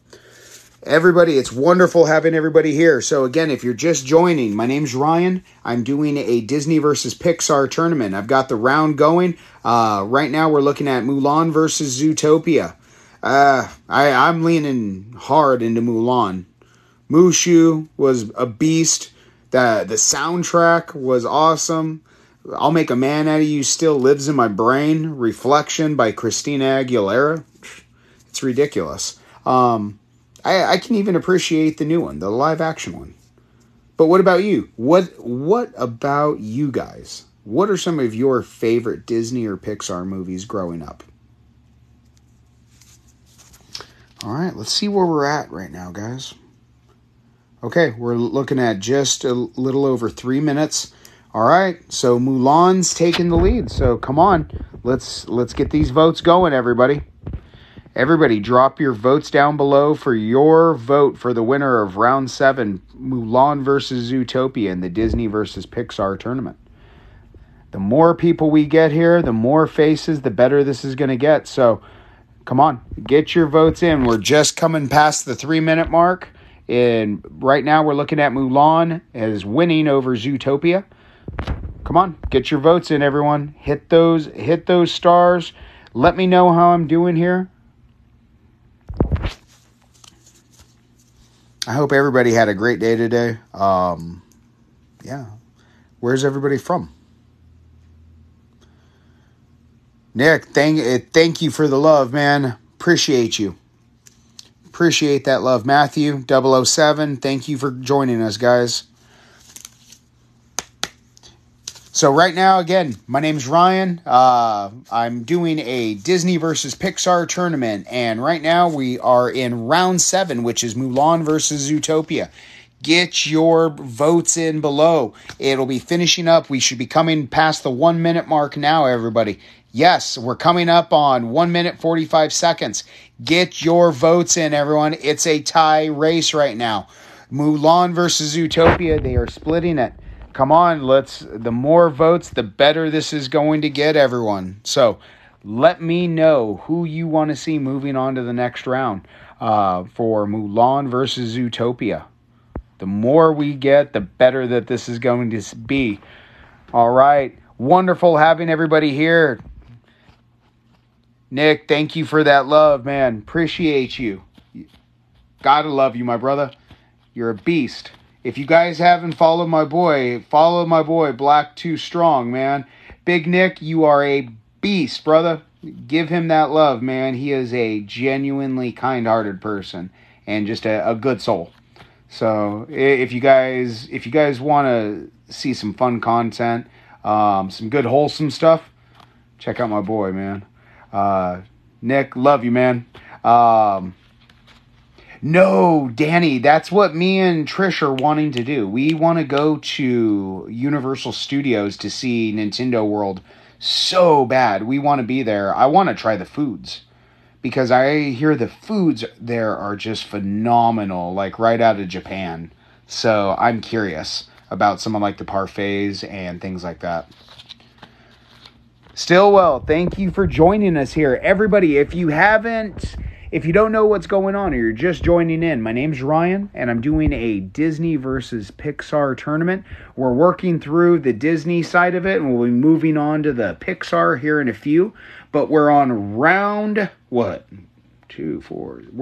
Everybody, it's wonderful having everybody here. So again, if you're just joining, my name's Ryan. I'm doing a Disney versus Pixar tournament. I've got the round going. Right now, we're looking at Mulan versus Zootopia. I'm leaning hard into Mulan. Mushu was a beast. The soundtrack was awesome. I'll Make a Man Out of You still lives in my brain. Reflection by Christina Aguilera. It's ridiculous. I can even appreciate the new one, the live action one. But what about you? What about you guys? What are some of your favorite Disney or Pixar movies growing up? All right, let's see where we're at right now, guys. Okay, we're looking at just a little over 3 minutes. All right, so Mulan's taking the lead. So come on, let's get these votes going, everybody. Everybody, drop your votes down below for your vote for the winner of Round 7, Mulan versus Zootopia in the Disney versus Pixar tournament. The more people we get here, the more faces, the better this is going to get. So come on, get your votes in. We're just coming past the 3-minute mark. And right now we're looking at Mulan as winning over Zootopia. Come on, get your votes in, everyone. Hit those stars. Let me know how I'm doing here. I hope everybody had a great day today. Yeah. Where's everybody from? Nick, thank you for the love, man. Appreciate you. Appreciate that love. Matthew, 007, thank you for joining us, guys. So right now, again, my name's Ryan. I'm doing a Disney versus Pixar tournament, and right now we are in round 7, which is Mulan versus Zootopia. Get your votes in below. It'll be finishing up. We should be coming past the 1 minute mark now, everybody. Yes, we're coming up on 1 minute 45 seconds. Get your votes in, everyone. It's a tie race right now. Mulan versus Zootopia, they are splitting it. Come on, the more votes, the better this is going to get, everyone. So let me know who you want to see moving on to the next round for Mulan versus Zootopia. The more we get, the better that this is going to be. All right. Wonderful having everybody here. Nick, thank you for that love, man. Appreciate you. Gotta love you, my brother. You're a beast. If you guys haven't followed my boy, Black Too Strong, man. Big Nick, you are a beast, brother. Give him that love, man. He is a genuinely kind-hearted person and just a good soul. So if you guys want to see some fun content, some good wholesome stuff, check out my boy, man. Nick, love you, man. No, Danny, that's what me and Trish are wanting to do. We want to go to Universal Studios to see Nintendo World so bad. We want to be there. I want to try the foods because I hear the foods there are just phenomenal, like right out of Japan. So I'm curious about some of like the parfaits and things like that. Stillwell, thank you for joining us here. Everybody, if you don't know what's going on or you're just joining in, my name's Ryan, and I'm doing a Disney versus Pixar tournament. We're working through the Disney side of it, and we'll be moving on to the Pixar here in a few. But we're on round, we're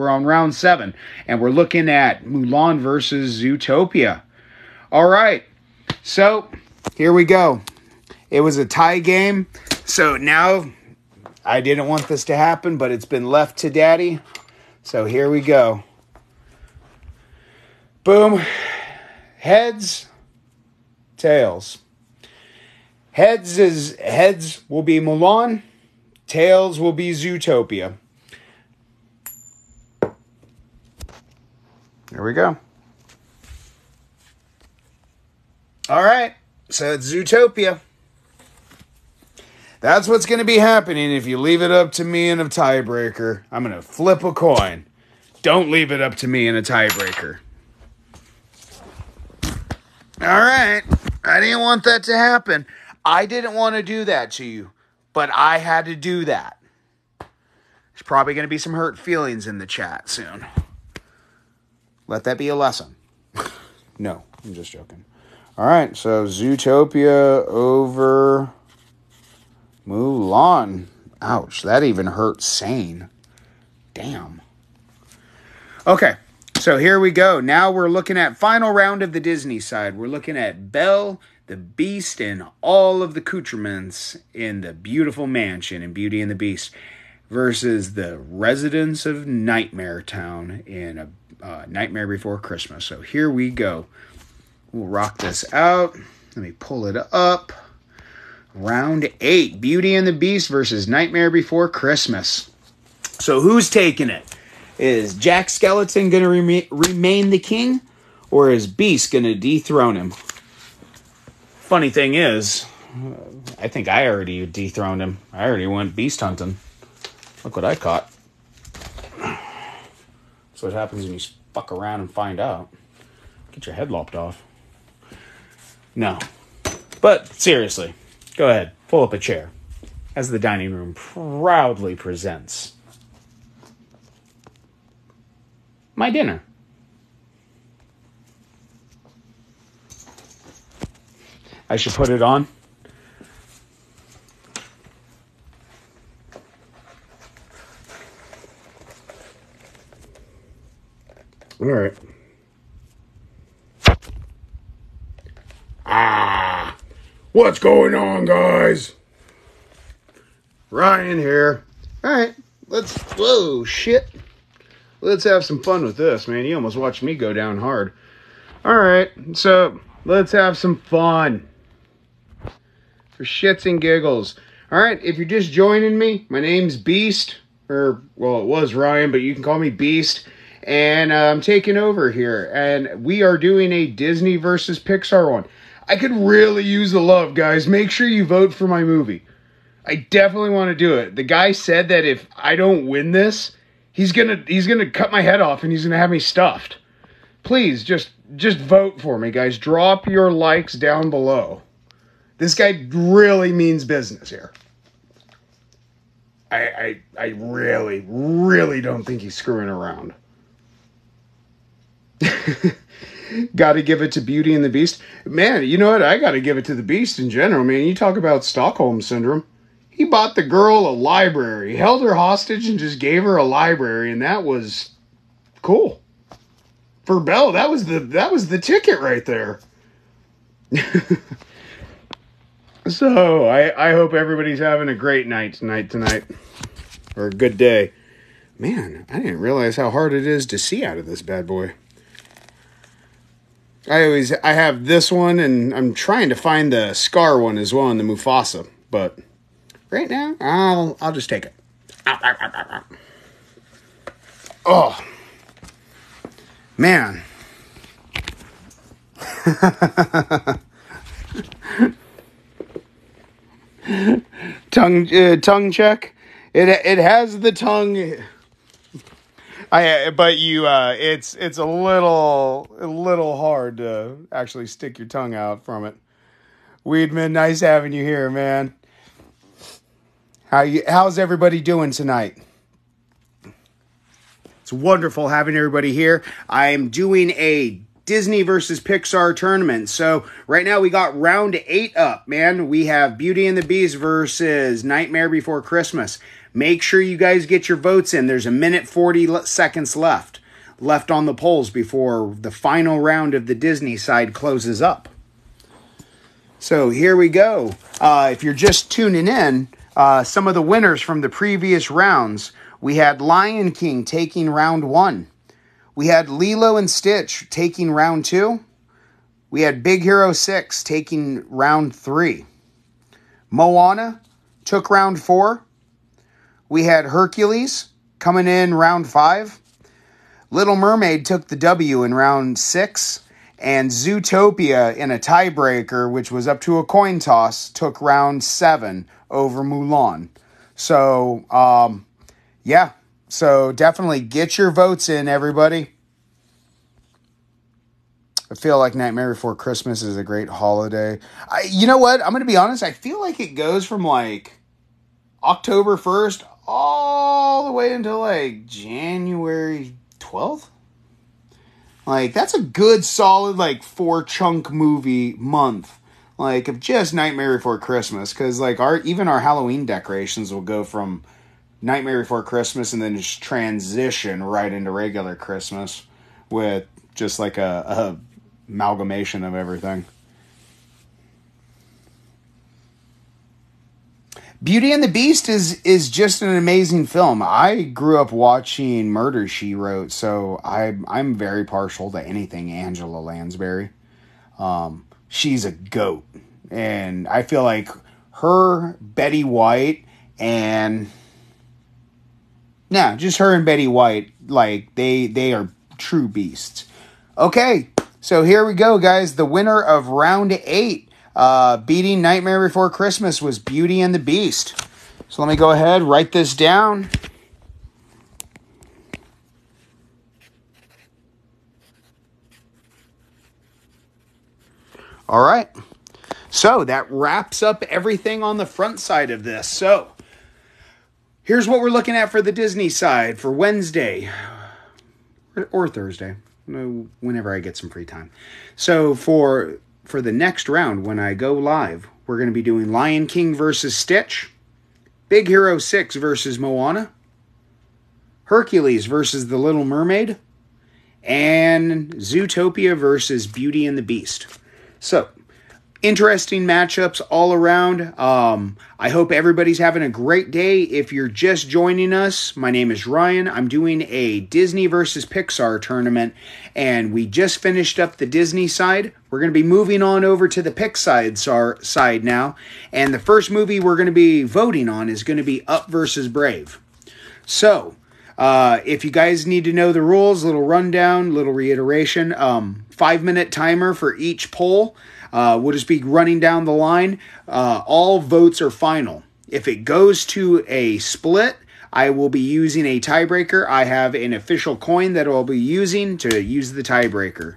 on round 7, and we're looking at Mulan versus Zootopia. All right, so here we go. It was a tie game, so now I didn't want this to happen, but it's been left to Daddy. So here we go. Boom. Heads, tails. Heads will be Mulan. Tails will be Zootopia. There we go. All right. So it's Zootopia. That's what's going to be happening if you leave it up to me in a tiebreaker. I'm going to flip a coin. Don't leave it up to me in a tiebreaker. All right. I didn't want that to happen. I didn't want to do that to you, but I had to do that. There's probably going to be some hurt feelings in the chat soon. Let that be a lesson. No, I'm just joking. All right, so Zootopia over Mulan. Ouch, that even hurt sane. Damn. Okay, So here we go. Now we're looking at final round of the Disney side. We're looking at Belle, the Beast, and all of the accoutrements in the beautiful mansion in Beauty and the Beast versus the residents of Nightmare Town in Nightmare Before Christmas. So here we go. We'll rock this out. Let me pull it up. Round 8, Beauty and the Beast versus Nightmare Before Christmas. So who's taking it? Is Jack Skellington going to remain the king, or is Beast going to dethrone him? Funny thing is, I think I already dethroned him. I already went beast hunting. Look what I caught. That's what happens when you fuck around and find out. Get your head lopped off. No. But seriously, go ahead, pull up a chair as the dining room proudly presents my dinner. I should put it on. All right. What's going on, guys? Ryan here. All right, whoa, shit. Let's have some fun with this, man. You almost watched me go down hard. All right, so let's have some fun. For shits and giggles. All right, if you're just joining me, my name's Beast. Well, it was Ryan, but you can call me Beast. And I'm taking over here. And we are doing a Disney versus Pixar one. I could really use the love, guys. Make sure you vote for my movie. I definitely want to do it. The guy said that if I don't win this, he's gonna cut my head off and he's gonna have me stuffed. Please, just vote for me, guys. Drop your likes down below. This guy really means business here. I really, really don't think he's screwing around. Got to give it to Beauty and the Beast. Man, you know what? I got to give it to the Beast in general, man. You talk about Stockholm Syndrome. He bought the girl a library. He held her hostage and just gave her a library, and that was cool. For Belle, that was the ticket right there. So, I hope everybody's having a great night tonight. Or a good day. Man, I didn't realize how hard it is to see out of this bad boy. I have this one, and I'm trying to find the Scar one as well in the Mufasa. But right now, I'll just take it. Oh, man. Tongue check. It has the tongue. It's a little hard to actually stick your tongue out from it. Weedman, nice having you here, man. How's everybody doing tonight? It's wonderful having everybody here. I'm doing a Disney versus Pixar tournament. So right now we got round 8 up, man. We have Beauty and the Beast versus Nightmare Before Christmas. Make sure you guys get your votes in. There's 1:40 seconds left on the polls before the final round of the Disney side closes up. So here we go. If you're just tuning in, some of the winners from the previous rounds. We had Lion King taking round 1. We had Lilo and Stitch taking round 2. We had Big Hero 6 taking round 3. Moana took round 4. We had Hercules coming in round 5. Little Mermaid took the W in round 6. And Zootopia in a tiebreaker, which was up to a coin toss, took round 7 over Mulan. So, yeah. So definitely get your votes in, everybody. I feel like Nightmare Before Christmas is a great holiday. You know what? I'm going to be honest. I feel like it goes from like October 1st all the way until like January 12th. Like, that's a good solid like 4-chunk movie month. Like, of just Nightmare Before Christmas. Because like even our Halloween decorations will go from Nightmare Before Christmas and then just transition right into regular Christmas. with just like a amalgamation of everything. Beauty and the Beast is just an amazing film. I grew up watching Murder, She Wrote, so I'm very partial to anything Angela Lansbury. She's a goat, and I feel like her, Betty White, and just her and Betty White, like they are true beasts. Okay, so here we go, guys. The winner of round 8. Beating Nightmare Before Christmas was Beauty and the Beast. So let me go ahead, write this down. All right. So that wraps up everything on the front side of this. So here's what we're looking at for the Disney side for Wednesday or Thursday, whenever I get some free time. So for the next round, when I go live, we're going to be doing Lion King versus Stitch, Big Hero 6 versus Moana, Hercules versus The Little Mermaid, and Zootopia versus Beauty and the Beast. So, interesting matchups all around. I hope everybody's having a great day. If you're just joining us, my name is Ryan. I'm doing a Disney versus Pixar tournament, and we just finished up the Disney side. We're going to be moving on over to the Pixar side now, and the first movie we're going to be voting on is going to be Up versus Brave. So, if you guys need to know the rules, little rundown, little reiteration, 5-minute timer for each poll. We'll just be running down the line. All votes are final. If it goes to a split, I will be using a tiebreaker. I have an official coin that I'll be using to use the tiebreaker.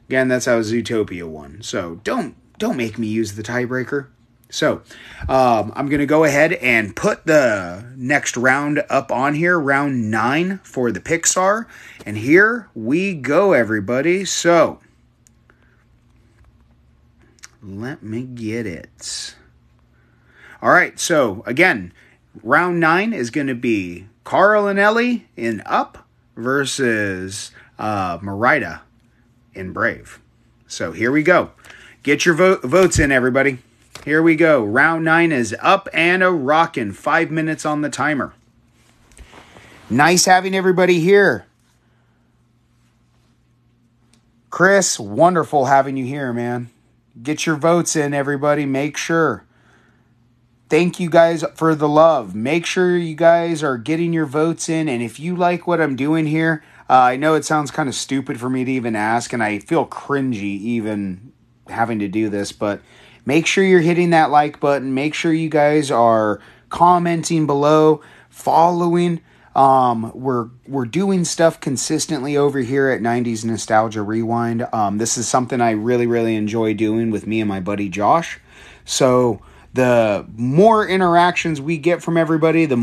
Again, that's how Zootopia won. So don't make me use the tiebreaker. So I'm going to go ahead and put the next round up on here, round 9 for the Pixar. And here we go, everybody. So let me get it. All right, so again, round 9 is going to be Carl and Ellie in Up versus Merida in Brave. So here we go. Get your votes in, everybody. Here we go. Round 9 is Up and a rockin'. 5 minutes on the timer. Nice having everybody here. Chris, wonderful having you here, man. Get your votes in, everybody. Make sure. Thank you guys for the love. Make sure you guys are getting your votes in. And if you like what I'm doing here, I know it sounds kind of stupid for me to even ask, and I feel cringy even having to do this, but make sure you're hitting that like button. Make sure you guys are commenting below, following. We're doing stuff consistently over here at 90s Nostalgia Rewind. This is something I really, really enjoy doing with me and my buddy Josh. So the more interactions we get from everybody, the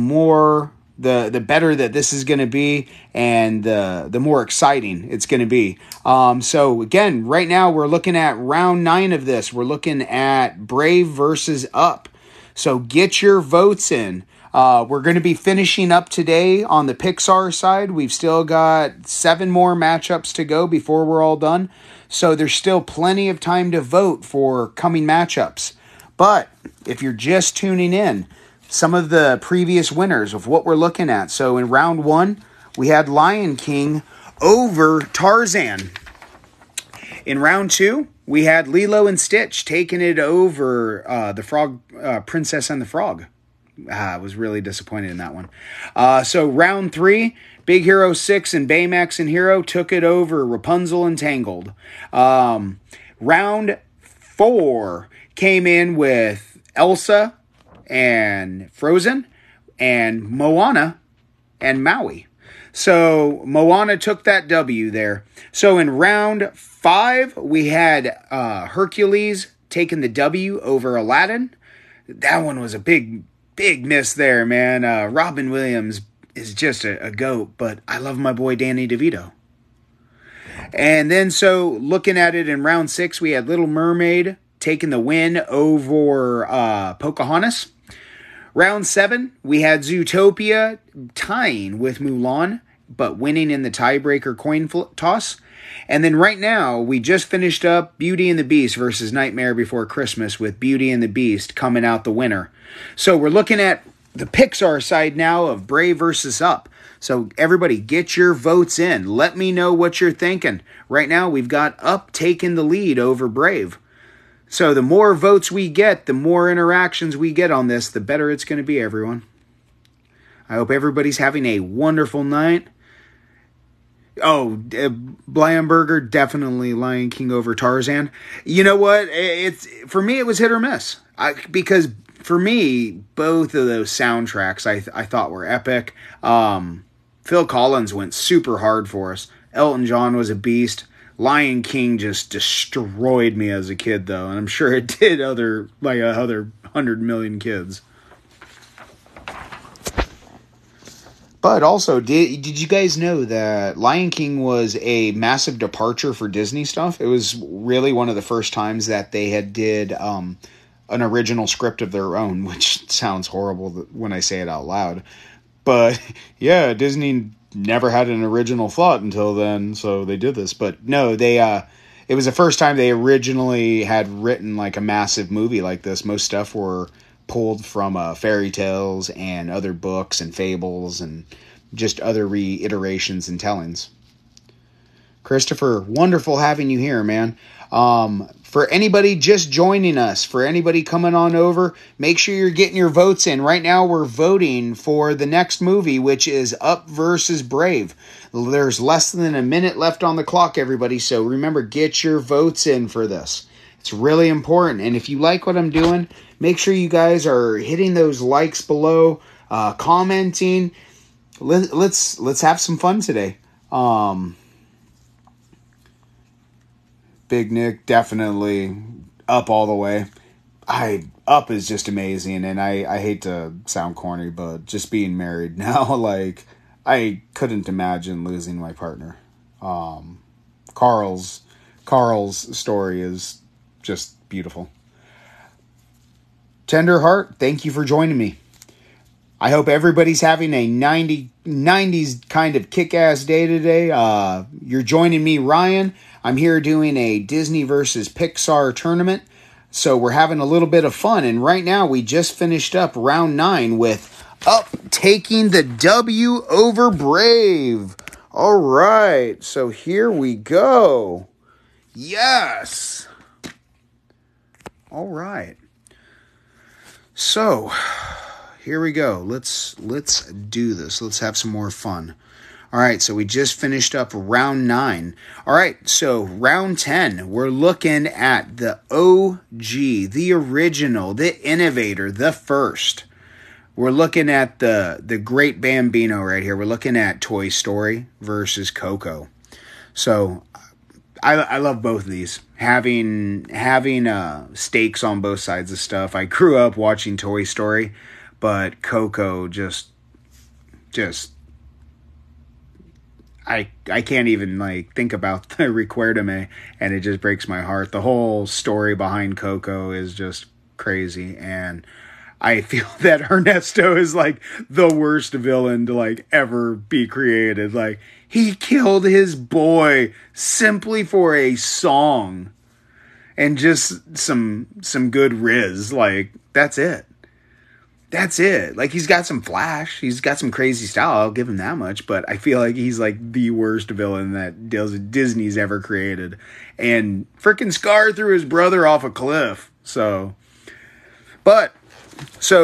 better that this is going to be, and the more exciting it's going to be. So again, right now we're looking at round 9 of this. We're looking at Brave versus Up. So get your votes in. We're going to be finishing up today on the Pixar side. We've still got 7 more matchups to go before we're all done. So there's still plenty of time to vote for coming matchups. But if you're just tuning in, some of the previous winners of what we're looking at. So in round 1, we had Lion King over Tarzan. In round 2, we had Lilo and Stitch taking it over the Frog, Princess and the Frog. I was really disappointed in that one. So round 3, Big Hero 6 and Baymax and Hero took it over Rapunzel and Tangled. Round 4 came in with Elsa and Frozen, and Moana and Maui. So Moana took that W there. So in round 5, we had Hercules taking the W over Aladdin. That one was a big miss there, man. Robin Williams is just a goat, but I love my boy Danny DeVito. And then so looking at it in round 6, we had Little Mermaid taking the win over Pocahontas. Round 7, we had Zootopia tying with Mulan, but winning in the tiebreaker coin toss. And then right now, we just finished up Beauty and the Beast versus Nightmare Before Christmas, with Beauty and the Beast coming out the winner. So we're looking at the Pixar side now of Brave versus Up. So everybody, get your votes in. Let me know what you're thinking. Right now, we've got Up taking the lead over Brave. So the more votes we get, the more interactions we get on this, the better it's going to be, everyone. I hope everybody's having a wonderful night. Oh, Blyenberger, definitely Lion King over Tarzan. You know what? For me, it was hit or miss. Because for me, both of those soundtracks I thought were epic. Phil Collins went super hard for us. Elton John was a beast. Lion King just destroyed me as a kid, though, and I'm sure it did other 100 million kids. But also, did you guys know that Lion King was a massive departure for Disney stuff? It was really one of the first times that they had did an original script of their own, which sounds horrible when I say it out loud. But yeah, Disney never had an original thought until then, so they did this. But no, it was the first time they originally had written like a massive movie like this. Most stuff were pulled from fairy tales and other books and fables and just other reiterations and tellings. Christopher, wonderful having you here, man. For anybody just joining us, for anybody coming on over, make sure you're getting your votes in. Right now we're voting for the next movie, which is Up versus Brave. There's less than a minute left on the clock, everybody, so remember, get your votes in for this. It's really important, and if you like what I'm doing, make sure you guys are hitting those likes below, commenting. Let's have some fun today. Big Nick, definitely Up all the way. Up is just amazing, and I hate to sound corny, but just being married now, like, I couldn't imagine losing my partner. Carl's story is just beautiful. Tender Heart, thank you for joining me. I hope everybody's having a 90s kind of kick-ass day today. You're joining me, Ryan. I'm here doing a Disney versus Pixar tournament. So we're having a little bit of fun. And right now we just finished up round 9 with Up taking the W over Brave. All right. So here we go. Yes. All right. So here we go. Let's do this. Let's have some more fun. All right, so we just finished up round 9. All right, so round 10, we're looking at the OG, the original, the innovator, the first. We're looking at the great Bambino right here. We're looking at Toy Story versus Coco. So I love both of these. Having stakes on both sides of stuff. I grew up watching Toy Story, but Coco just I can't even like think about the Recuérdame, and it just breaks my heart. The whole story behind Coco is just crazy, and I feel that Ernesto is like the worst villain to like ever be created. Like, he killed his boy simply for a song and just some good riz. Like, that's it. That's it. Like, he's got some flash. He's got some crazy style. I'll give him that much. But I feel like he's like the worst villain that Disney's ever created. And freaking Scar threw his brother off a cliff. So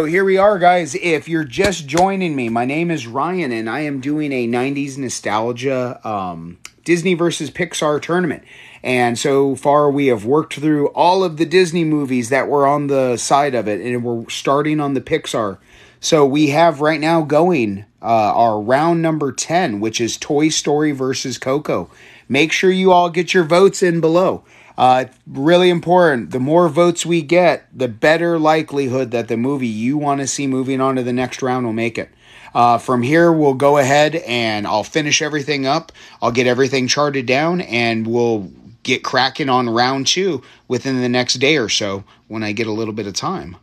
here we are, guys. If you're just joining me, my name is Ryan, and I am doing a 90s nostalgia Disney versus Pixar tournament. And so far, we have worked through all of the Disney movies that were on the side of it, and we're starting on the Pixar. So we have right now going our round number 10, which is Toy Story versus Coco. Make sure you all get your votes in below. Really important. The more votes we get, the better likelihood that the movie you want to see moving on to the next round will make it. From here, we'll go ahead and I'll finish everything up. I'll get everything charted down, and we'll get cracking on round 2 within the next day or so when I get a little bit of time.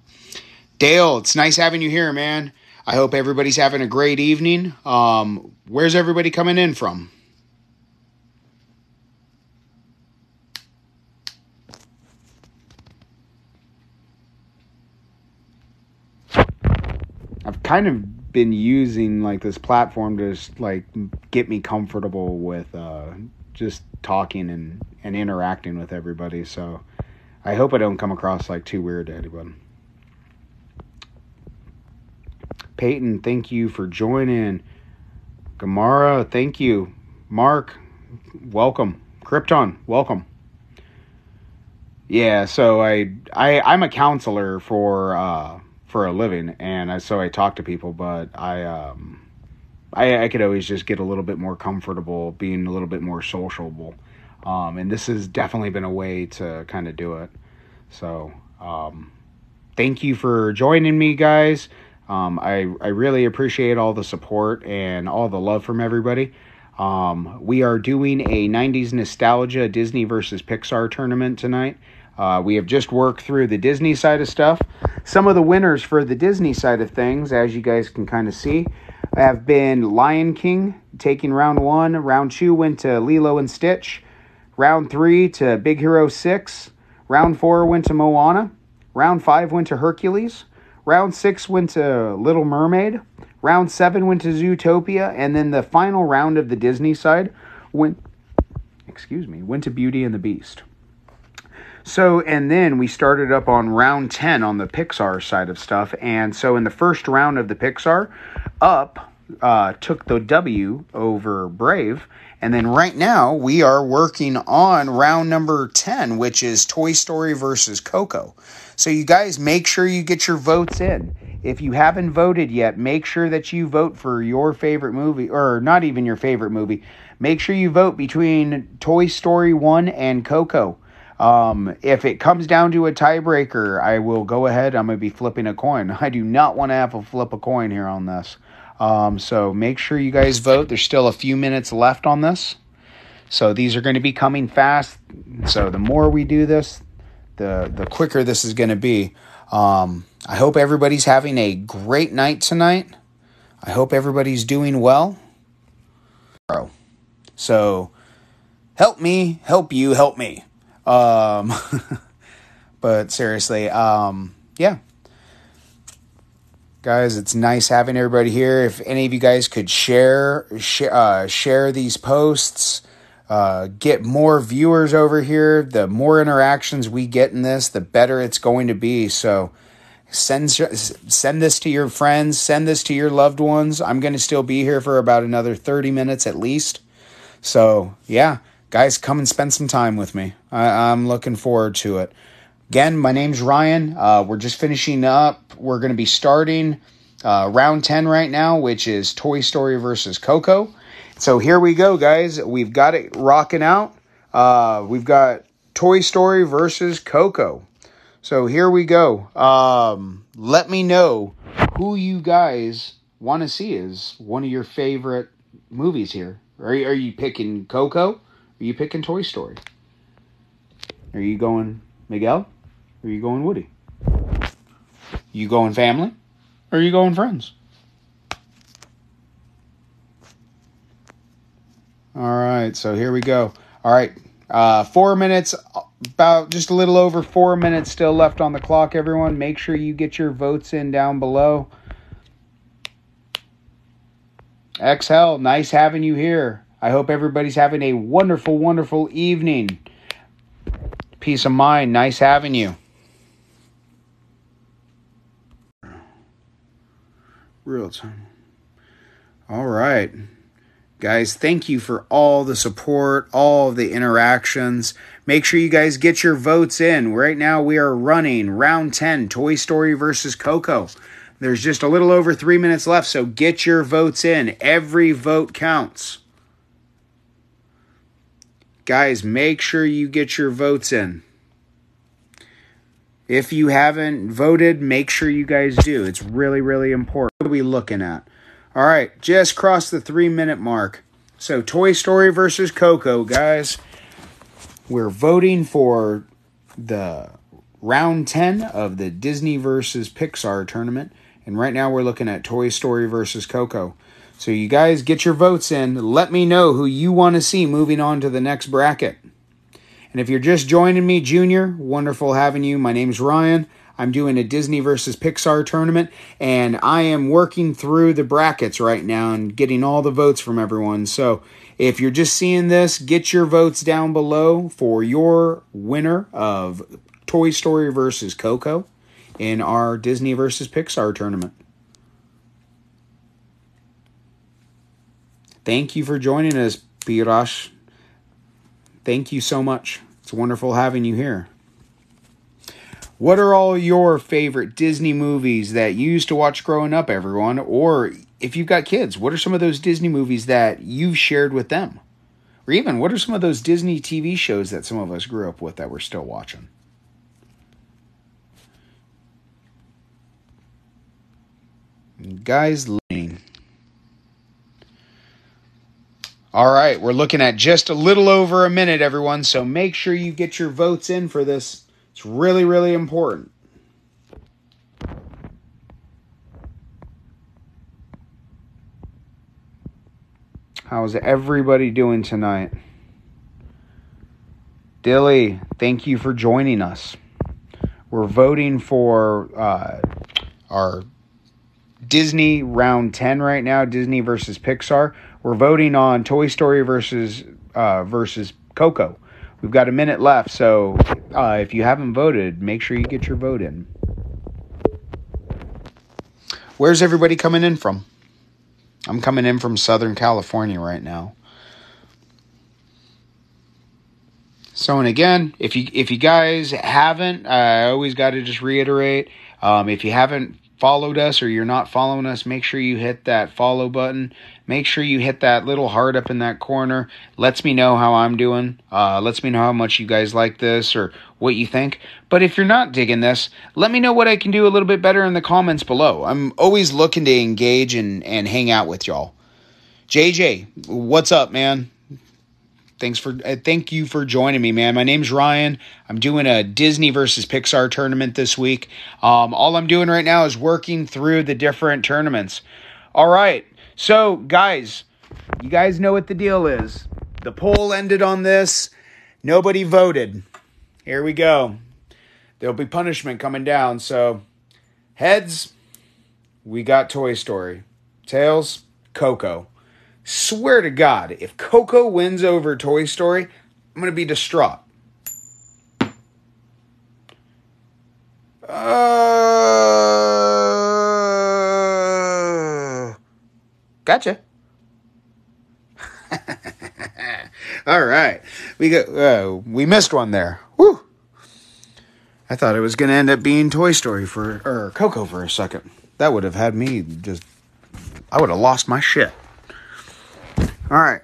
Dale, it's nice having you here, man. I hope everybody's having a great evening. Where's everybody coming in from? I've kind of been using like this platform to just, like, get me comfortable with just talking and interacting with everybody. So I hope I don't come across like too weird to anyone. Peyton, thank you for joining. Gamara, thank you. Mark, welcome. Krypton, welcome. Yeah, so I'm a counselor for a living, and so I talk to people, but I could always just get a little bit more comfortable being a little bit more sociable, and this has definitely been a way to kind of do it. So thank you for joining me, guys. I really appreciate all the support and all the love from everybody. We are doing a 90s nostalgia Disney versus Pixar tournament tonight. We have just worked through the Disney side of stuff. Some of the winners for the Disney side of things, as you guys can kind of see, have been Lion King taking round 1. Round 2 went to Lilo and Stitch. Round 3 to Big Hero 6. Round 4 went to Moana. Round 5 went to Hercules. Round 6 went to Little Mermaid. Round 7 went to Zootopia. And then the final round of the Disney side went to Beauty and the Beast. So, and then we started up on round 10 on the Pixar side of stuff. And so in the first round of the Pixar, Up took the W over Brave. And then right now we are working on round number 10, which is Toy Story versus Coco. So you guys make sure you get your votes in. If you haven't voted yet, make sure that you vote for your favorite movie, or not even your favorite movie. Make sure you vote between Toy Story 1 and Coco. If it comes down to a tiebreaker, I will go ahead. I'm going to be flipping a coin. I do not want to have to flip a coin here on this. So make sure you guys vote. There's still a few minutes left on this. So these are going to be coming fast. So the more we do this, the quicker this is going to be. I hope everybody's having a great night tonight. I hope everybody's doing well. So help me, help you, help me. But seriously, yeah. Guys, it's nice having everybody here. If any of you guys could share these posts, get more viewers over here. The more interactions we get in this, the better it's going to be. So send this to your friends. Send this to your loved ones. I'm going to still be here for about another 30 minutes at least. So, yeah, guys, come and spend some time with me. I'm looking forward to it. Again, my name's Ryan. We're just finishing up. We're going to be starting round 10 right now, which is Toy Story versus Coco. So here we go, guys. We've got it rocking out. We've got Toy Story versus Coco. So here we go. Let me know who you guys want to see as one of your favorite movies here. Are you picking Coco? Are you picking Toy Story? Are you going Miguel? Or are you going Woody? You going family? Or are you going friends? All right, so here we go. All right, 4 minutes, about just a little over 4 minutes still left on the clock, everyone. Make sure you get your votes in down below. XL, nice having you here. I hope everybody's having a wonderful, wonderful evening. Peace of mind, nice having you. Real time. All right. Guys, thank you for all the support, all of the interactions. Make sure you guys get your votes in. Right now we are running round 10, Toy Story versus Coco. There's just a little over 3 minutes left, so get your votes in. Every vote counts. Guys, make sure you get your votes in. If you haven't voted, make sure you guys do. It's really, really important. What are we looking at? All right, just crossed the 3 minute mark. So Toy Story versus Coco, guys. We're voting for the round 10 of the Disney versus Pixar tournament. And right now we're looking at Toy Story versus Coco. So you guys get your votes in. Let me know who you want to see moving on to the next bracket. And if you're just joining me, Junior, wonderful having you. My name's Ryan. I'm doing a Disney versus Pixar tournament, and I am working through the brackets right now and getting all the votes from everyone. So if you're just seeing this, get your votes down below for your winner of Toy Story versus Coco in our Disney versus Pixar tournament. Thank you for joining us, Pirash. Thank you so much. It's wonderful having you here. What are all your favorite Disney movies that you used to watch growing up, everyone? Or if you've got kids, what are some of those Disney movies that you've shared with them? Or even, what are some of those Disney TV shows that some of us grew up with that we're still watching? Guys, all right, we're looking at just a little over a minute, everyone, so make sure you get your votes in for this. It's really, really important. How's everybody doing tonight? Dilly, thank you for joining us. We're voting for our Disney round 10 right now, Disney versus Pixar. We're voting on Toy Story versus Coco. We've got a minute left, so if you haven't voted, make sure you get your vote in. Where's everybody coming in from? I'm coming in from Southern California right now. So, and again, if you guys haven't, I always got to just reiterate, if you haven't followed us or you're not following us, make sure you hit that follow button. Make sure you hit that little heart up in that corner. Lets me know how I'm doing. Lets me know how much you guys like this or what you think. But if you're not digging this, let me know what I can do a little bit better in the comments below. I'm always looking to engage and hang out with y'all. JJ, what's up, man? Thank you for joining me, man. My name's Ryan. I'm doing a Disney versus Pixar tournament this week. All I'm doing right now is working through the different tournaments. All right. So, guys, you guys know what the deal is. The poll ended on this. Nobody voted. Here we go. There'll be punishment coming down. So, heads, we got Toy Story. Tails, Coco. Swear to God, if Coco wins over Toy Story, I'm going to be distraught. Gotcha. All right. We missed one there. Woo. I thought it was going to end up being Toy Story or Coco for a second. That would have had me I would have lost my shit. All right.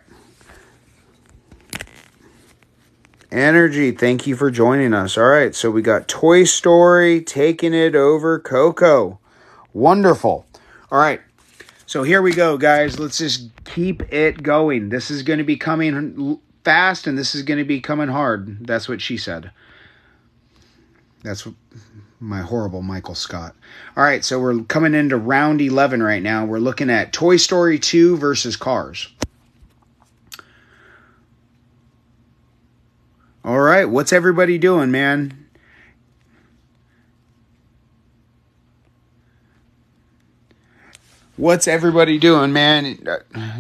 Energy, thank you for joining us. All right, so we got Toy Story taking it over Coco. Wonderful. All right, so here we go, guys. Let's just keep it going. This is going to be coming fast, and this is going to be coming hard. That's what she said. That's my horrible Michael Scott. All right, so we're coming into round 11 right now. We're looking at Toy Story 2 versus Cars. All right, what's everybody doing, man? What's everybody doing, man?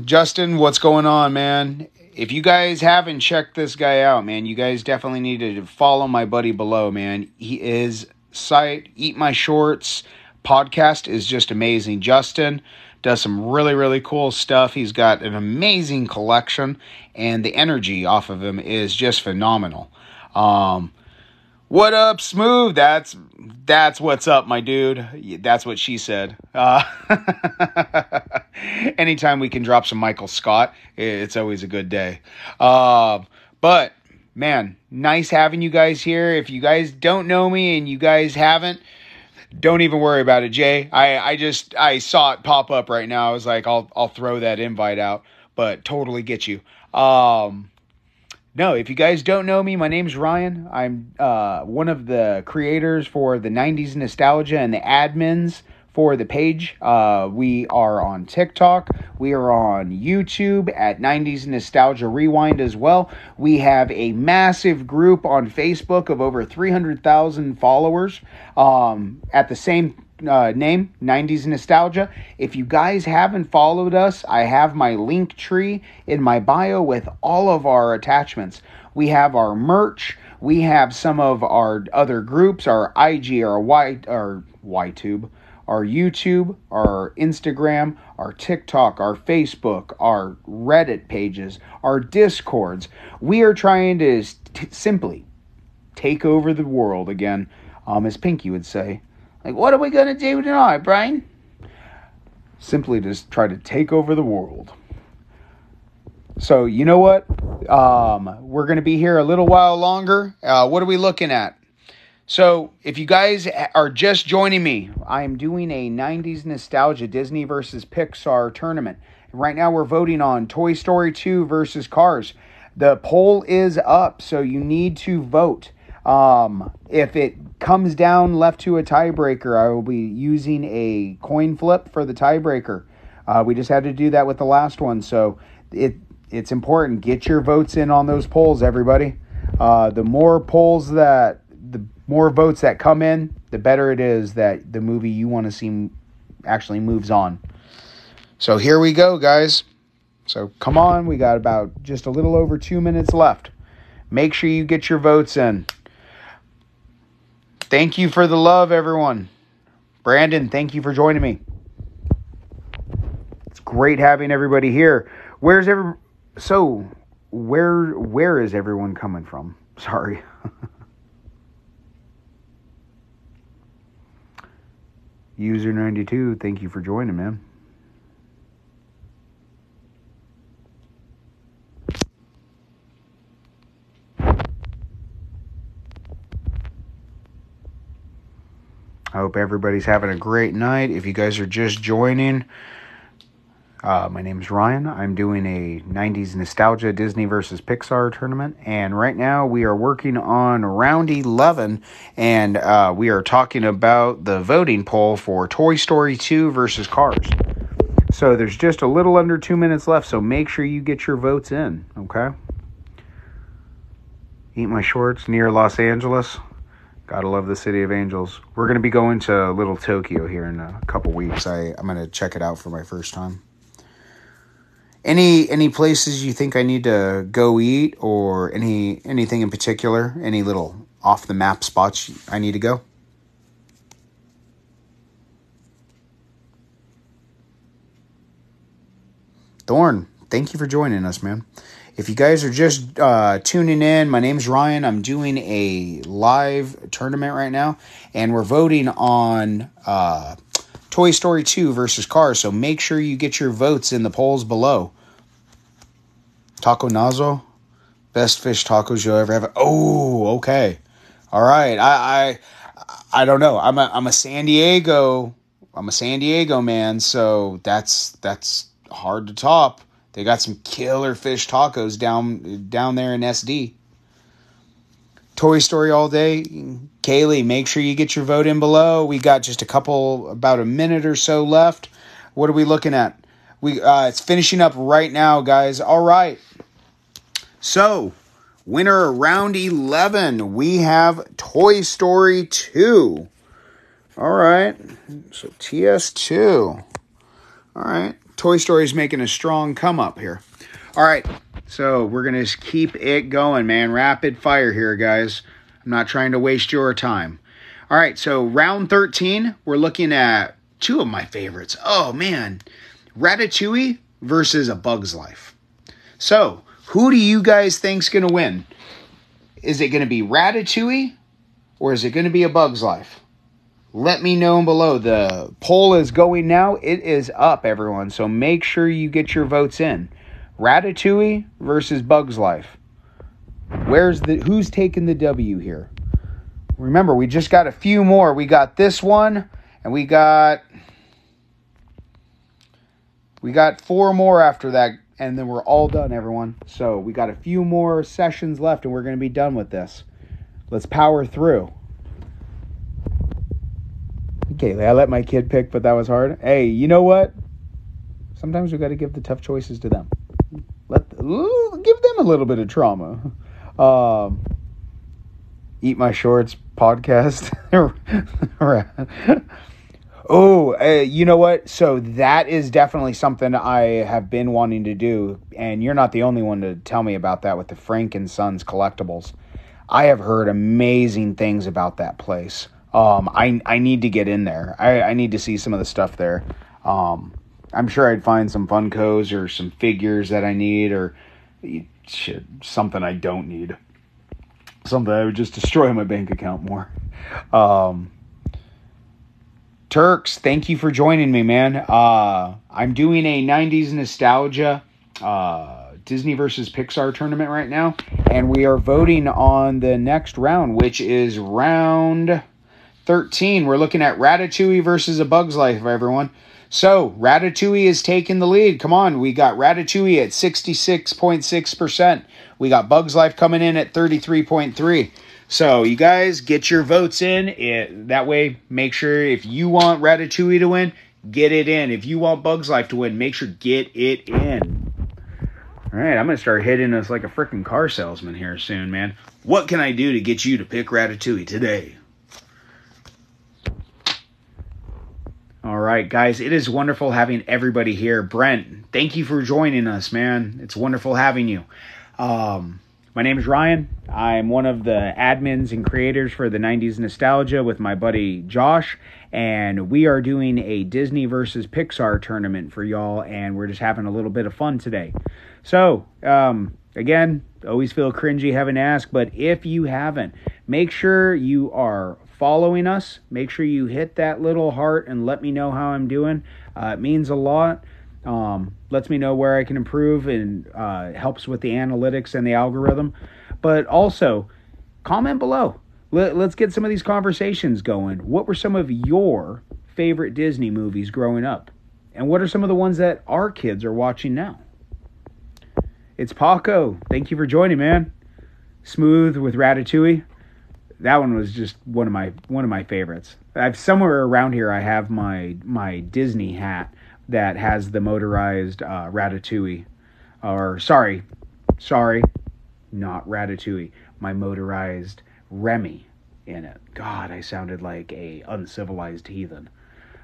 Justin, what's going on, man? If you guys haven't checked this guy out, man, you guys definitely need to follow my buddy below, man. His site, Eat My Shorts podcast is just amazing. Justin does some really, really cool stuff. He's got an amazing collection, and the energy off of him is just phenomenal. What up, Smooth? That's what's up, my dude. That's what she said. Anytime we can drop some Michael Scott, it's always a good day. But, man, nice having you guys here. If you guys don't know me and you guys haven't, don't even worry about it, Jay. I saw it pop up right now. I was like, I'll throw that invite out, but totally get you. No, if you guys don't know me, my name's Ryan. I'm one of the creators for the 90s Nostalgia and the admins for the page. We are on TikTok. We are on YouTube at 90s Nostalgia Rewind as well. We have a massive group on Facebook of over 300,000 followers at the same name, 90s Nostalgia. If you guys haven't followed us, I have my link tree in my bio with all of our attachments. We have our merch. We have some of our other groups, our IG, our YTube, our YouTube, our Instagram, our TikTok, our Facebook, our Reddit pages, our Discords. We are trying to simply take over the world again, as Pinky would say. Like, what are we going to do tonight, Brian? Simply just try to take over the world. So, you know what? We're going to be here a little while longer. What are we looking at? So, if you guys are just joining me, I am doing a 90s Nostalgia Disney versus Pixar tournament. Right now, we're voting on Toy Story 2 versus Cars. The poll is up, so you need to vote. If it comes down left to a tiebreaker, I will be using a coin flip for the tiebreaker. We just had to do that with the last one, so it's important. Get your votes in on those polls, everybody. The more votes that come in, the better it is that the movie you want to see actually moves on. So here we go, guys. So come on, we got about just a little over 2 minutes left. Make sure you get your votes in. Thank you for the love, everyone. Brandon, thank you for joining me. It's great having everybody here. Where is everyone coming from? Sorry. User 92, thank you for joining, man. I hope everybody's having a great night. If you guys are just joining, my name is Ryan. I'm doing a 90s Nostalgia Disney versus Pixar tournament. And right now we are working on round 11. And we are talking about the voting poll for Toy Story 2 versus Cars. So there's just a little under 2 minutes left. So make sure you get your votes in. Okay? Eat my shorts near Los Angeles. Gotta love the City of Angels. We're going to be going to Little Tokyo here in a couple weeks. I'm going to check it out for my first time. Any places you think I need to go eat, or anything in particular? Any little off-the-map spots I need to go? Thorn, thank you for joining us, man. If you guys are just tuning in, my name's Ryan. I'm doing a live tournament right now, and we're voting on Toy Story 2 versus Cars, so make sure you get your votes in the polls below. Taco Nazo, best fish tacos you'll ever have. Oh, okay. All right. I don't know. I'm a San Diego man, so that's hard to top. They got some killer fish tacos down there in SD. Toy Story all day. Kaylee, make sure you get your vote in below. We got just about a minute or so left. What are we looking at? It's finishing up right now, guys. All right. So, winner round 11, we have Toy Story 2. All right. So, TS2. All right. Toy Story is making a strong come up here. All right. So, we're going to keep it going, man. Rapid fire here, guys. I'm not trying to waste your time. All right. So, round 13, we're looking at two of my favorites. Oh, man. Ratatouille versus A Bug's Life. So, who do you guys think's going to win? Is it going to be Ratatouille or is it going to be A Bug's Life? Let me know below. The poll is going now. It is up, everyone. So make sure you get your votes in. Ratatouille versus Bug's Life. Who's taking the W here? Remember, we just got a few more. We got this one, and we got 4 more after that, and then we're all done, everyone. So we got a few more sessions left, and we're going to be done with this. Let's power through. Kaylee, I let my kid pick, but that was hard. Hey, you know what? Sometimes we got to give the tough choices to them. Give them a little bit of trauma. Eat My Shorts podcast. You know what? So that is definitely something I have been wanting to do, and you're not the only one to tell me about that with the Frank and Sons collectibles. I have heard amazing things about that place. I need to get in there. I need to see some of the stuff there. I'm sure I'd find some Funkos or some figures that I need, or something I don't need. Something that would just destroy my bank account more. Turks, thank you for joining me, man. I'm doing a 90s nostalgia Disney versus Pixar tournament right now, and we are voting on the next round, which is round 13. We're looking at Ratatouille versus A Bug's Life, everyone. So, Ratatouille is taking the lead. Come on, we got Ratatouille at 66.6%. We got Bug's Life coming in at 33.3%. So, you guys, get your votes in. That way, make sure if you want Ratatouille to win, get it in. If you want Bug's Life to win, make sure get it in. All right, I'm going to start hitting us like a freaking car salesman here soon, man. What can I do to get you to pick Ratatouille today? All right, guys, it is wonderful having everybody here. Brent, thank you for joining us, man. It's wonderful having you. My name is Ryan. I'm one of the admins and creators for the 90s Nostalgia with my buddy Josh, and we are doing a Disney versus Pixar tournament for y'all, and we're just having a little bit of fun today. So, again, always feel cringy having to ask, but if you haven't, make sure you are following us. Make sure you hit that little heart and let me know how I'm doing. It means a lot. Lets me know where I can improve, and helps with the analytics and the algorithm. But also, comment below. Let's get some of these conversations going. What were some of your favorite Disney movies growing up? And what are some of the ones that our kids are watching now? It's Paco. Thank you for joining, man. Smooth with Ratatouille. That one was just one of my favorites. I've somewhere around here I have my Disney hat that has the motorized Ratatouille. Or sorry, not Ratatouille. My motorized Remy in it. God, I sounded like a uncivilized heathen.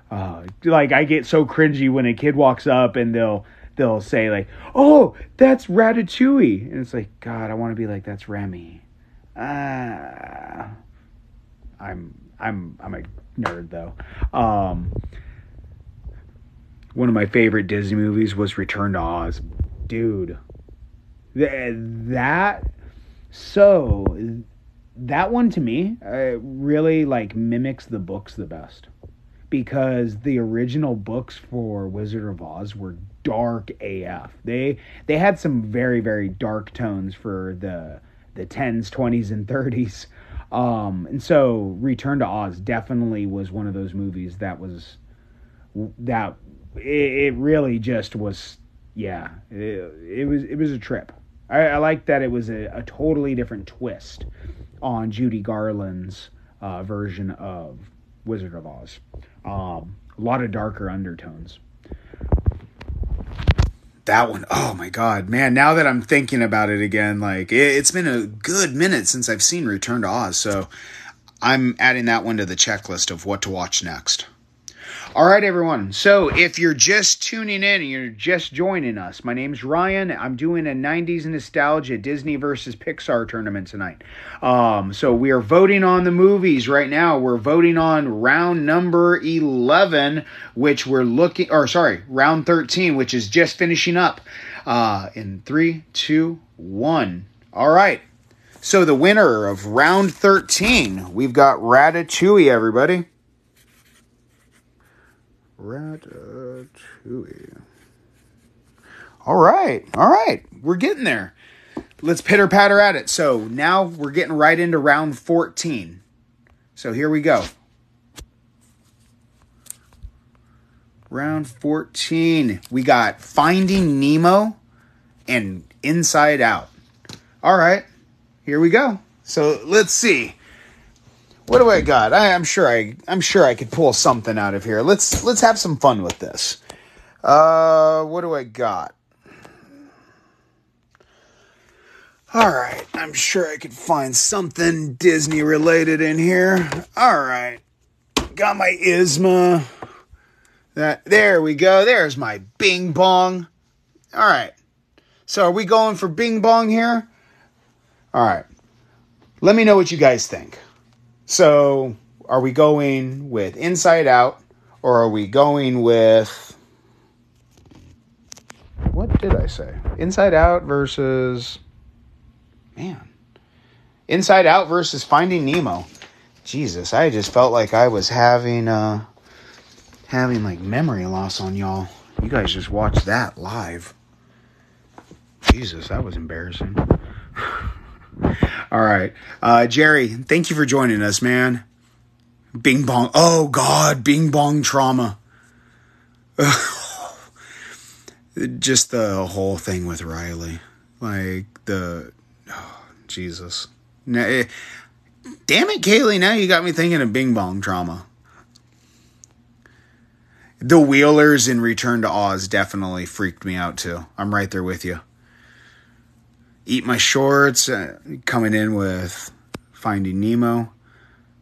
Like I get so cringy when a kid walks up and they'll say like, "Oh, that's Ratatouille," and it's like, God, I want to be like, "That's Remy." I'm a nerd though. One of my favorite Disney movies was Return to Oz. Dude. That one to me really like mimics the books the best. Because the original books for Wizard of Oz were dark AF. They had some very, very dark tones for the 10s, 20s, and 30s. And so Return to Oz definitely was one of those movies it really just was, yeah, it was a trip. I like that it was a totally different twist on Judy Garland's version of Wizard of Oz. A lot of darker undertones. That one, oh my God, man, now that I'm thinking about it again, like it's been a good minute since I've seen Return to Oz, so I'm adding that one to the checklist of what to watch next. All right, everyone. So if you're just tuning in and you're just joining us, my name's Ryan. I'm doing a 90s Nostalgia Disney versus Pixar tournament tonight. So we are voting on the movies right now. We're voting on round number 11, which round 13, which is just finishing up. In 3, 2, 1. All right. So the winner of round 13, we've got Ratatouille, everybody. Ratatouille. All right. We're getting there. Let's pitter patter at it. So now we're getting right into round 14. So here we go. Round 14. We got Finding Nemo and Inside Out. All right. Here we go. So let's see. What do I got? I'm sure I could pull something out of here. Let's have some fun with this. What do I got? All right, I'm sure I could find something Disney related in here. All right, got my ISMA. There we go. There's my Bing Bong. All right, so are we going for Bing Bong here? All right, let me know what you guys think. So, are we going with Inside Out, or are we going with... What did I say? Inside Out versus... Man. Inside Out versus Finding Nemo. Jesus, I just felt like I was having like memory loss on y'all. You guys just watched that live. Jesus, that was embarrassing. All right. Jerry, thank you for joining us, man. Bing Bong. Oh, God. Bing Bong trauma. Just the whole thing with Riley. Like, Jesus. Now, damn it, Kaylee. Now you got me thinking of Bing Bong trauma. The Wheelers in Return to Oz definitely freaked me out, too. I'm right there with you. Eat My Shorts, coming in with Finding Nemo.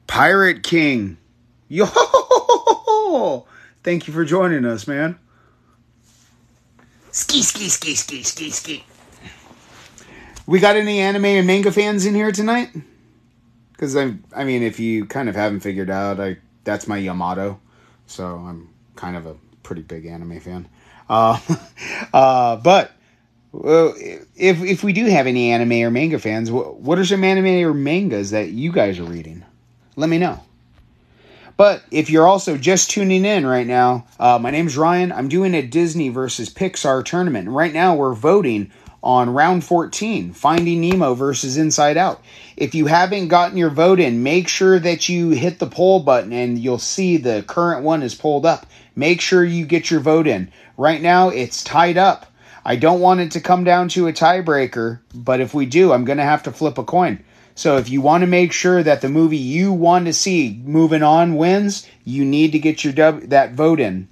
Pirate King. Yo! Thank you for joining us, man. Ski, ski, ski, ski, ski, ski. We got any anime and manga fans in here tonight? Because, I mean, if you kind of haven't figured out, that's my Yamato. So, I'm kind of a pretty big anime fan. But... Well, if we do have any anime or manga fans, what are some anime or mangas that you guys are reading? Let me know. But if you're also just tuning in right now, my name's Ryan. I'm doing a Disney versus Pixar tournament. And right now we're voting on round 14, Finding Nemo versus Inside Out. If you haven't gotten your vote in, make sure that you hit the poll button and you'll see the current one is pulled up. Make sure you get your vote in. Right now it's tied up. I don't want it to come down to a tiebreaker, but if we do, I'm going to have to flip a coin. So if you want to make sure that the movie you want to see moving on wins, you need to get your that vote in.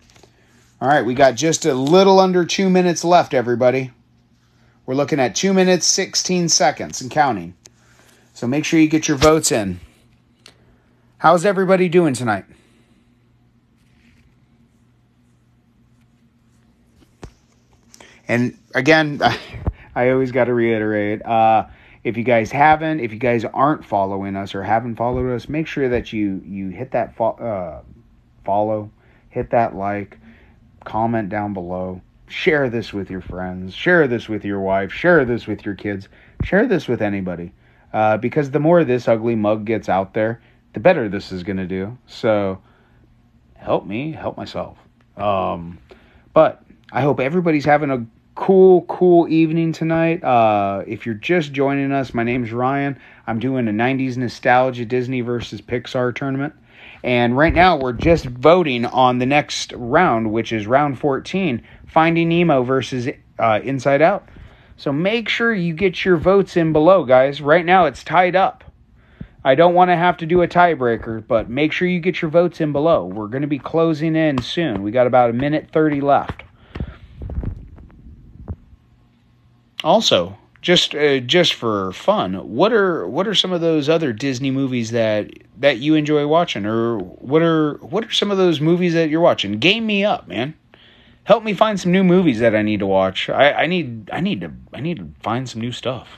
All right, we got just a little under 2 minutes left, everybody. We're looking at 2 minutes, 16 seconds and counting. So make sure you get your votes in. How's everybody doing tonight? And again, I always got to reiterate, if you guys aren't following us or haven't followed us, make sure that you hit that follow, hit that like, comment down below, share this with your friends, share this with your wife, share this with your kids, share this with anybody. Because the more this ugly mug gets out there, the better this is going to do. So help me, help myself. But I hope everybody's having a cool evening tonight. If you're just joining us, my name's Ryan. I'm doing a 90s nostalgia Disney versus Pixar tournament. And right now we're just voting on the next round, which is round 14, Finding Nemo versus Inside Out. So make sure you get your votes in below, guys. Right now it's tied up. I don't want to have to do a tiebreaker, but make sure you get your votes in below. We're going to be closing in soon. We got about 1:30 left. Also, just for fun, what are some of those other Disney movies that you enjoy watching, or what are some of those movies that you're watching? Game me up, man. Help me find some new movies that I need to watch. I need to find some new stuff.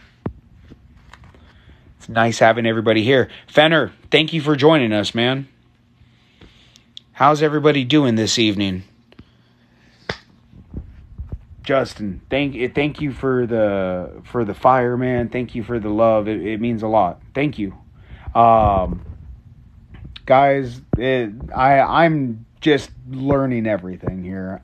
It's nice having everybody here. Fenner, thank you for joining us, man. How's everybody doing this evening? Justin, thank you for the fire, man. Thank you for the love. It means a lot. Thank you, guys. I'm just learning everything here.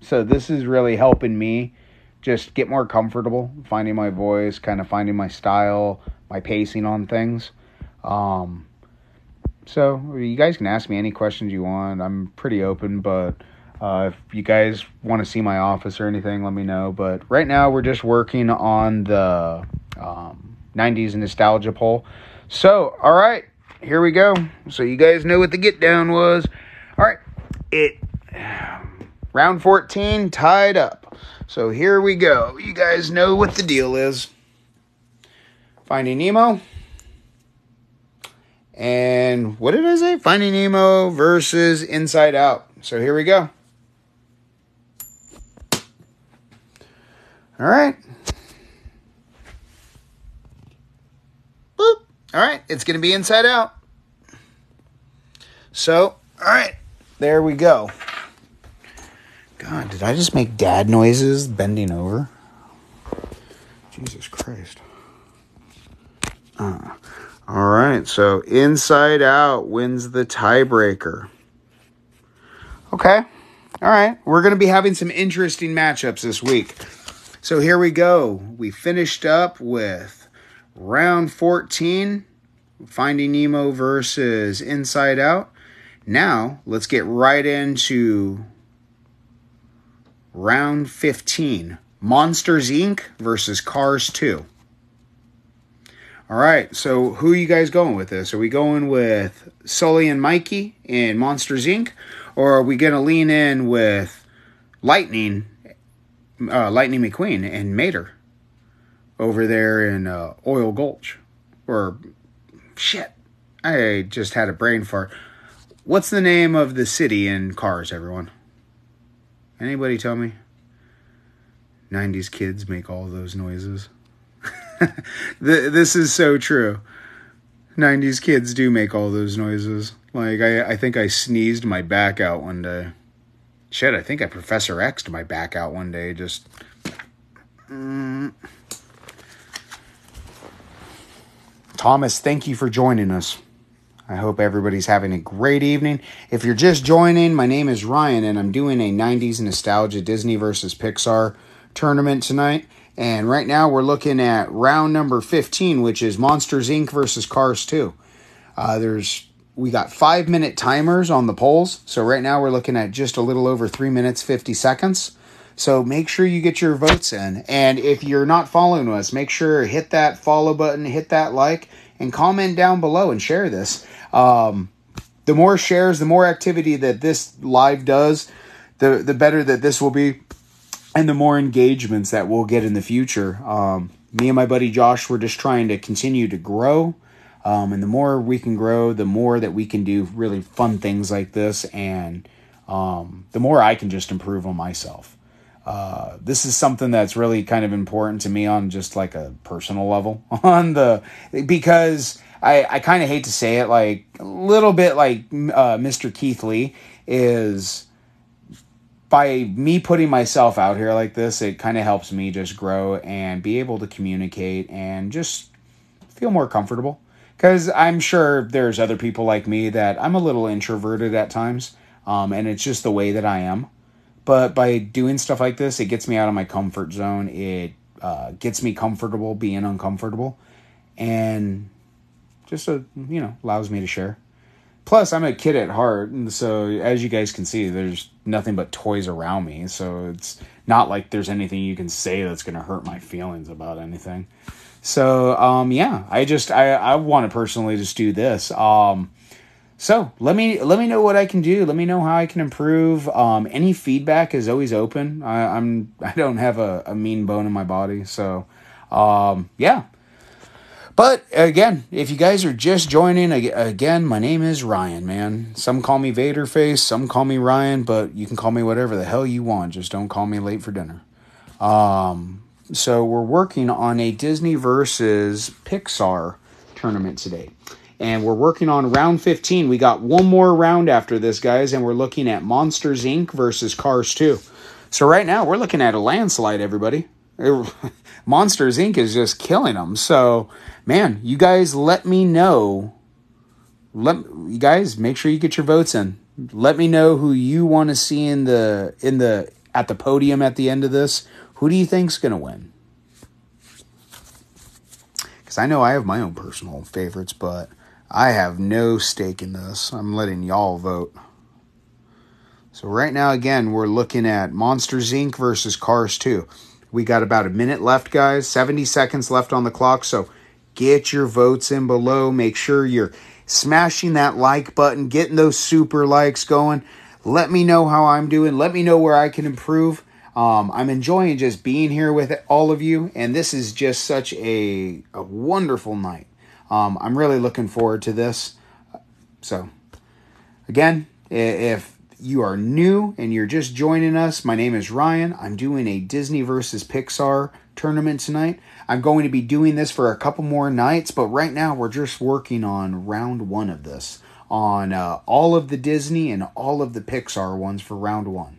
So this is really helping me just get more comfortable, finding my voice, kind of finding my style, my pacing on things. So you guys can ask me any questions you want. I'm pretty open, but if you guys want to see my office or anything, let me know. But right now, we're just working on the 90s nostalgia poll. So, all right. here we go. So you guys know what the get down was. All right, round 14 tied up. So here we go. You guys know what the deal is. Finding Nemo. And what did I say? Finding Nemo versus Inside Out. So here we go. All right. Boop. All right. It's going to be Inside Out. So, all right. There we go. God, did I just make dad noises bending over? Jesus Christ. All right. So, Inside Out wins the tiebreaker. Okay. All right. We're going to be having some interesting matchups this week. So here we go. We finished up with round 14, Finding Nemo versus Inside Out. Now, let's get right into round 15, Monsters, Inc. versus Cars 2. All right, so who are you guys going with this? Are we going with Sully and Mikey in Monsters, Inc.? Or are we going to lean in with Lightning McQueen and Mater over there in Oil Gulch? Or, shit, I just had a brain fart. What's the name of the city in Cars, everyone? Anybody tell me? 90s kids make all those noises. This is so true. 90s kids do make all those noises. Like, I think I sneezed my back out one day. Shit, I think I Professor X'd my back out one day. Just... Thomas, thank you for joining us. I hope everybody's having a great evening. If you're just joining, my name is Ryan, and I'm doing a 90s Nostalgia Disney versus Pixar tournament tonight. And right now we're looking at round number 15, which is Monsters, Inc. versus Cars 2. We got 5-minute timers on the polls. So right now we're looking at just a little over 3 minutes, 50 seconds. So make sure you get your votes in. And if you're not following us, make sure hit that follow button, hit that like, and comment down below and share this. The more shares, the more activity that this live does, the better that this will be, and the more engagements that we'll get in the future. Me and my buddy Josh, we're just trying to continue to grow. And the more we can grow, the more that we can do really fun things like this. And the more I can just improve on myself. This is something that's really kind of important to me on just like a personal level. Because I kind of hate to say it, like a little bit like Mr. Keith Lee is... By me putting myself out here like this, it kind of helps me just grow and be able to communicate and just feel more comfortable. Because I'm sure there's other people like me that I'm a little introverted at times, and it's just the way that I am. But by doing stuff like this, it gets me out of my comfort zone. It gets me comfortable being uncomfortable, and just allows me to share. Plus, I'm a kid at heart, and so as you guys can see, there's nothing but toys around me. So it's not like there's anything you can say that's going to hurt my feelings about anything. So, I want to personally just do this. So let me know what I can do. Let me know how I can improve. Any feedback is always open. I don't have a mean bone in my body. So, yeah. But, again, if you guys are just joining, again, my name is Ryan, man. Some call me Vaderface, some call me Ryan, but you can call me whatever the hell you want. Just don't call me late for dinner. So we're working on a Disney versus Pixar tournament today. And we're working on round 15. We got one more round after this, guys, and we're looking at Monsters, Inc. versus Cars 2. So right now, we're looking at a landslide, everybody. Monsters, Inc. is just killing them. So... man, you guys let me know. You guys make sure you get your votes in. Let me know who you want to see at the podium at the end of this. Who do you think's going to win? Because I know I have my own personal favorites, but I have no stake in this. I'm letting y'all vote. So right now, again, we're looking at Monsters, Inc. versus Cars 2. We got about a minute left, guys. 70 seconds left on the clock, so... get your votes in below. Make sure you're smashing that like button, getting those super likes going. Let me know how I'm doing. Let me know where I can improve. I'm enjoying just being here with all of you, and this is just such a wonderful night. I'm really looking forward to this. So, again, if you are new and you're just joining us, my name is Ryan. I'm doing a Disney versus Pixar tournament tonight. I'm going to be doing this for a couple more nights, but right now we're just working on round 1 of this, on all of the Disney and all of the Pixar ones for round 1.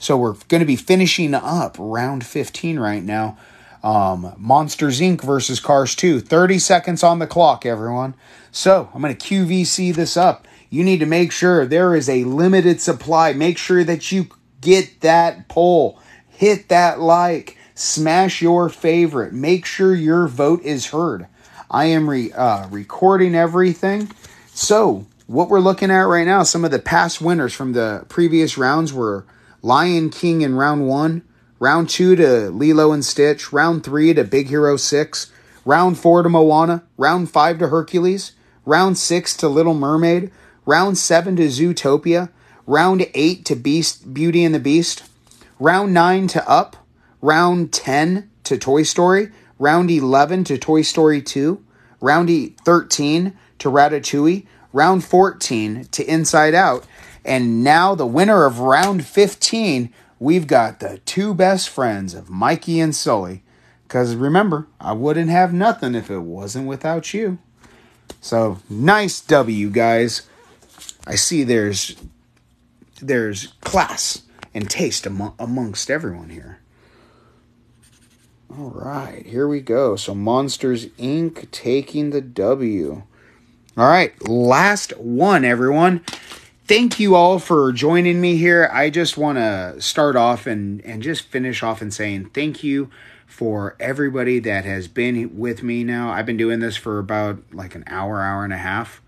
So we're going to be finishing up round 15 right now. Monsters Inc. versus Cars 2. 30 seconds on the clock, everyone. So I'm going to QVC this up. You need to make sure there is a limited supply. Make sure that you get that poll. Hit that like. Smash your favorite. Make sure your vote is heard. I am recording everything. So what we're looking at right now, some of the past winners from the previous rounds were Lion King in round 1, round 2 to Lilo and Stitch, round 3 to Big Hero 6, round 4 to Moana, round 5 to Hercules, round 6 to Little Mermaid, round 7 to Zootopia, round 8 to Beauty and the Beast, round 9 to Up, round 10 to Toy Story, round 11 to Toy Story 2, round 13 to Ratatouille, round 14 to Inside Out, and now the winner of round 15, we've got the 2 best friends of Mikey and Sully. Because remember, I wouldn't have nothing if it wasn't without you. So, nice W, guys. I see there's class and taste amongst everyone here. All right, here we go. So, Monsters, Inc. taking the W. All right, last one, everyone. Thank you all for joining me here. I just want to start off and just finish off and saying thank you for everybody that has been with me now. I've been doing this for about like an hour and a half.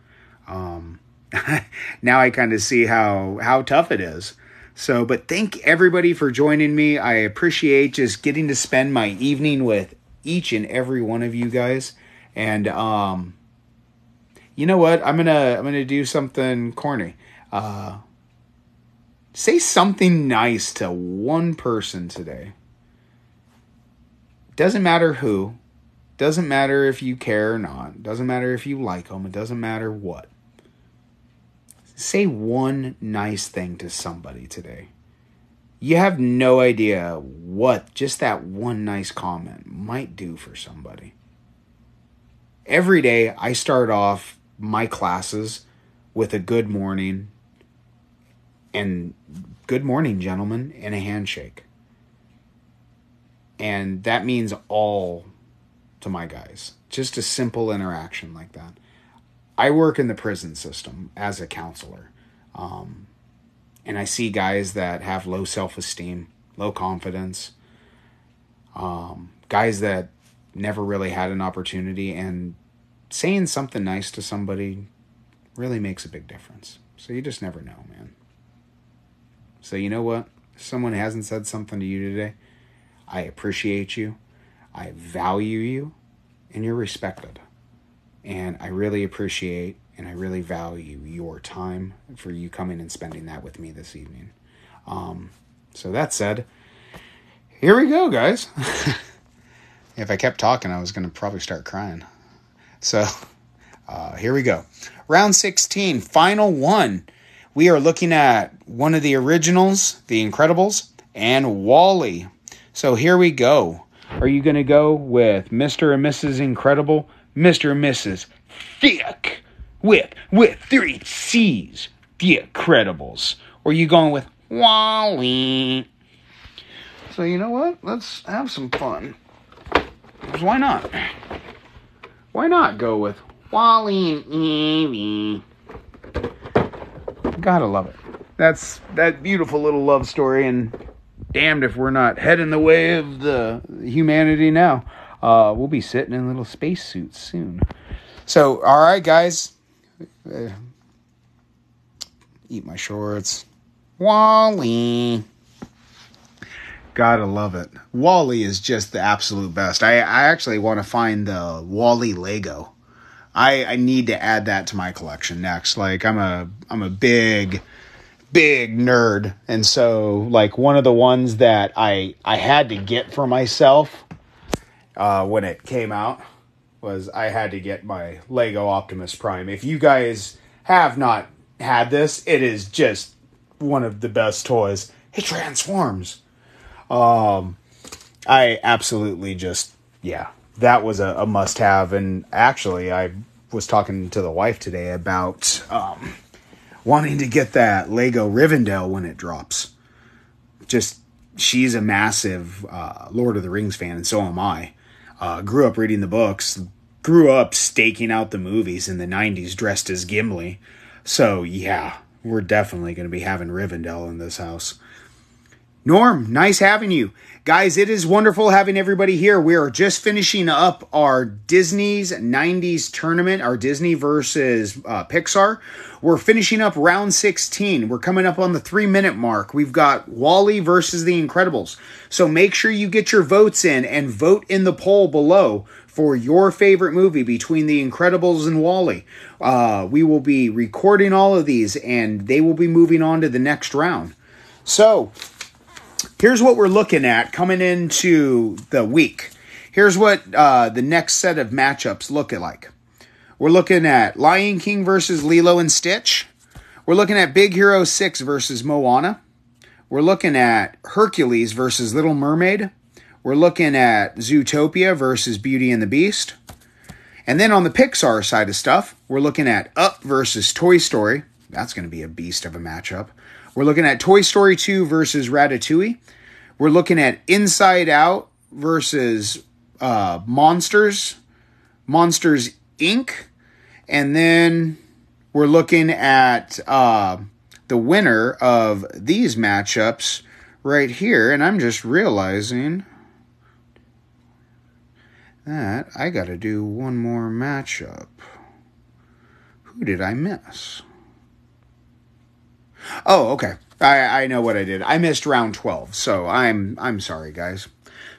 Now I kind of see how tough it is. So, but thank everybody for joining me. I appreciate just getting to spend my evening with each and every one of you guys. And you know what? I'm gonna do something corny. Say something nice to one person today. Doesn't matter who. Doesn't matter if you care or not. Doesn't matter if you like them. It doesn't matter what. Say one nice thing to somebody today. You have no idea what just that one nice comment might do for somebody. Every day I start off my classes with a good morning and good morning, gentlemen, and a handshake. And that means all to my guys. Just a simple interaction like that. I work in the prison system as a counselor. And I see guys that have low self-esteem, low confidence, guys that never really had an opportunity, and saying something nice to somebody really makes a big difference. So you just never know, man. So you know what? If someone hasn't said something to you today, I appreciate you, I value you, and you're respected. And I really appreciate and I really value your time for you coming and spending that with me this evening. So that said, here we go, guys. If I kept talking, I was going to probably start crying. So here we go. Round 16, final one. We are looking at one of the originals, The Incredibles, and WALL-E. So here we go. Are you going to go with Mr. and Mrs. Incredible, Mr. and Mrs. Thick with 3 C's, The Incredibles? Or are you going with WALL-E? So you know what? Let's have some fun. Because why not? Why not go with WALL-E and Evie? Gotta love it. That's that beautiful little love story, and damned if we're not heading the way of the humanity now. We'll be sitting in little spacesuits soon. So, all right, guys. Eat my shorts. WALL-E. Gotta love it. WALL-E is just the absolute best. I actually want to find the WALL-E Lego. I need to add that to my collection next. Like I'm a big nerd, and so like one of the ones that I had to get for myself when it came out was I had to get my Lego Optimus Prime. If you guys have not had this, it is just one of the best toys. It transforms. I absolutely just, yeah, that was a must-have. And actually, I was talking to the wife today about wanting to get that Lego Rivendell when it drops. Just, she's a massive Lord of the Rings fan, and so am I. Grew up reading the books, grew up staking out the movies in the 90s dressed as Gimli. So, yeah, we're definitely going to be having Rivendell in this house. Norm, nice having you. Guys, it is wonderful having everybody here. We are just finishing up our Disney's 90s tournament, our Disney versus Pixar. We're finishing up round 16. We're coming up on the 3-minute mark. We've got WALL-E versus The Incredibles. So make sure you get your votes in and vote in the poll below for your favorite movie between The Incredibles and WALL-E. We will be recording all of these, and they will be moving on to the next round. So here's what we're looking at coming into the week. Here's what the next set of matchups look like. We're looking at Lion King versus Lilo and Stitch. We're looking at Big Hero 6 versus Moana. We're looking at Hercules versus Little Mermaid. We're looking at Zootopia versus Beauty and the Beast. And then on the Pixar side of stuff, we're looking at Up versus Toy Story. That's going to be a beast of a matchup. We're looking at Toy Story 2 versus Ratatouille. We're looking at Inside Out versus Monsters Inc. And then we're looking at the winner of these matchups right here. And I'm just realizing that I got to do one more matchup. Who did I miss? Oh, okay. I know what I did. I missed round 12, so I'm sorry, guys.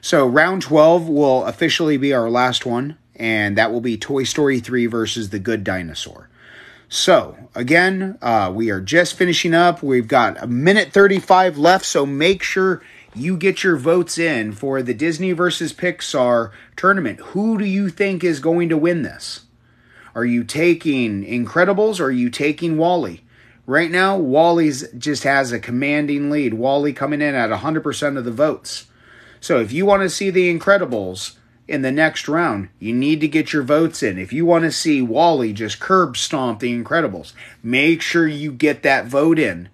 So round 12 will officially be our last one, and that will be Toy Story 3 versus The Good Dinosaur. So, again, we are just finishing up. We've got 1:35 left, so make sure you get your votes in for the Disney versus Pixar tournament. Who do you think is going to win this? Are you taking Incredibles or are you taking WALL-E? Right now, WALL-E's just has a commanding lead. WALL-E coming in at 100% of the votes. So if you want to see The Incredibles in the next round, you need to get your votes in. If you want to see WALL-E just curb stomp The Incredibles, make sure you get that vote in.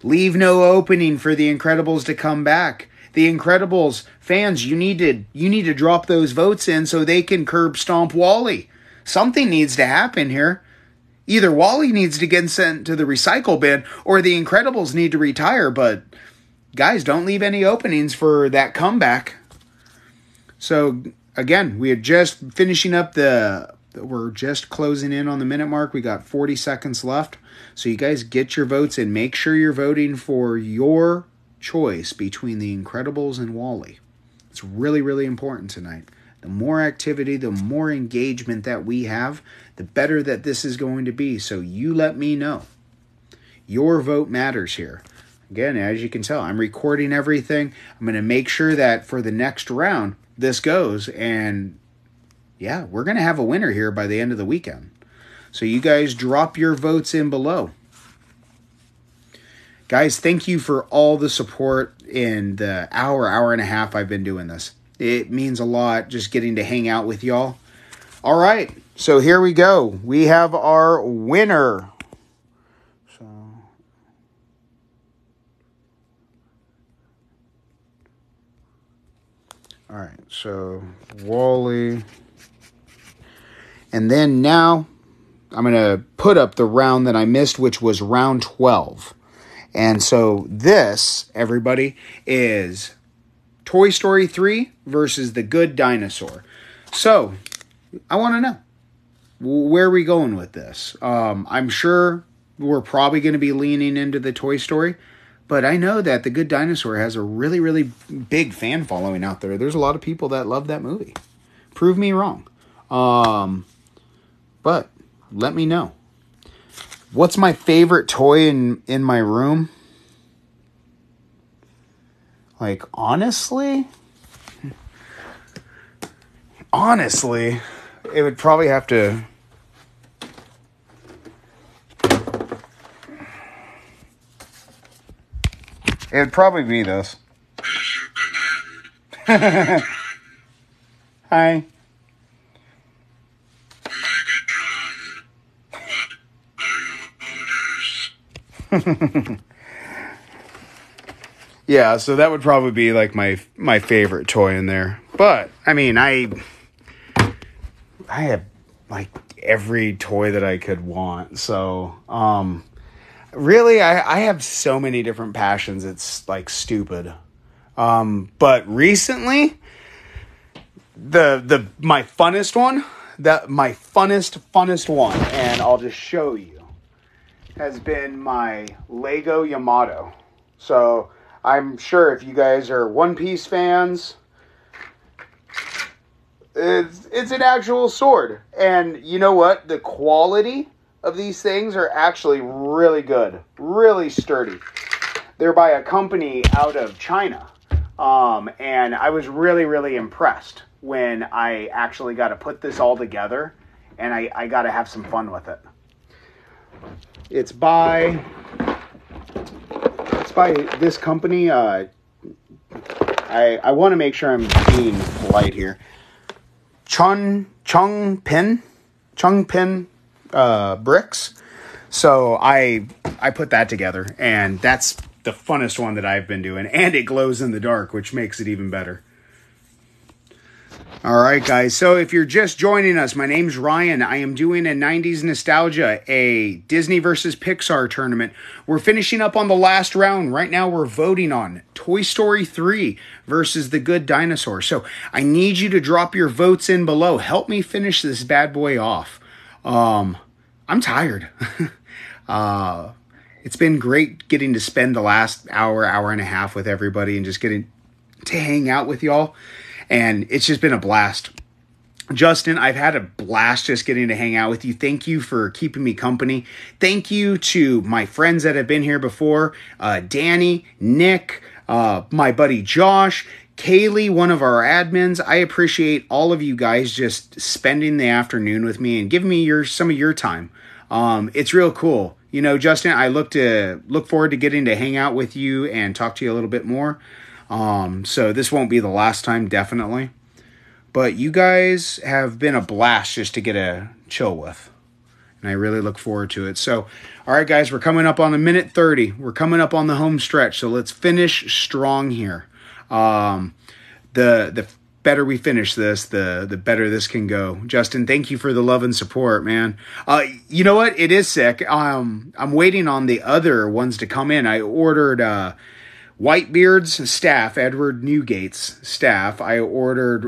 Leave no opening for The Incredibles to come back. The Incredibles fans, you need to drop those votes in so they can curb stomp WALL-E. Something needs to happen here. Either WALL-E needs to get sent to the recycle bin or The Incredibles need to retire, but guys, don't leave any openings for that comeback. So, again, we are just finishing up we're just closing in on the minute mark. We got 40 seconds left. So you guys get your votes in. Make sure you're voting for your choice between The Incredibles and WALL-E. It's really, really important tonight. The more activity, the more engagement that we have, the better that this is going to be. So you let me know. Your vote matters here. Again, as you can tell, I'm recording everything. I'm going to make sure that for the next round, this goes. And yeah, we're going to have a winner here by the end of the weekend. So you guys drop your votes in below. Guys, thank you for all the support in the hour and a half I've been doing this. It means a lot just getting to hang out with y'all. All right, so here we go. We have our winner. All right, so WALL-E. And then now I'm going to put up the round that I missed, which was round 12. And so this, everybody, is Toy Story 3 versus The Good Dinosaur. So, I want to know, where are we going with this? I'm sure we're probably going to be leaning into the Toy Story, but I know that The Good Dinosaur has a really, really big fan following out there. There's a lot of people that love that movie. Prove me wrong. But let me know. What's my favorite toy in my room? Like, honestly, it would probably have to... It would probably be this. Hi. Yeah, so that would probably be like my favorite toy in there. But I mean, I have like every toy that I could want. So, really, I have so many different passions. It's like stupid. But recently, my funnest one, my funnest one, and I'll just show you, has been my Lego Yamato. So I'm sure if you guys are One Piece fans, it's an actual sword. And you know what? The quality of these things are actually really good, really sturdy. They're by a company out of China. And I was really, really impressed when I actually got to put this all together, and I got to have some fun with it. It's by this company. I want to make sure I'm being polite here. Chongpin bricks. So I put that together, and that's the funnest one that I've been doing, and it glows in the dark, which makes it even better. All right, guys. So if you're just joining us, my name's Ryan. I am doing a 90s Nostalgia, a Disney versus Pixar tournament. We're finishing up on the last round. Right now, we're voting on Toy Story 3 versus The Good Dinosaur. So I need you to drop your votes in below. Help me finish this bad boy off. I'm tired. It's been great getting to spend the last hour and a half with everybody and just getting to hang out with y'all. And it's just been a blast. Justin, I've had a blast just getting to hang out with you. Thank you for keeping me company. Thank you to my friends that have been here before. Danny, Nick, my buddy Josh, Kaylee, one of our admins. I appreciate all of you guys just spending the afternoon with me and giving me some of your time. It's real cool. You know, Justin, I look forward to getting to hang out with you and talk to you a little bit more. So this won't be the last time, definitely. But you guys have been a blast just to get a chill with. And I really look forward to it. So, all right, guys, we're coming up on a minute 30. We're coming up on the home stretch. So let's finish strong here. The better we finish this, the better this can go. Justin, thank you for the love and support, man. You know what? It is sick. I'm waiting on the other ones to come in. I ordered Whitebeard's staff, Edward Newgate's staff. I ordered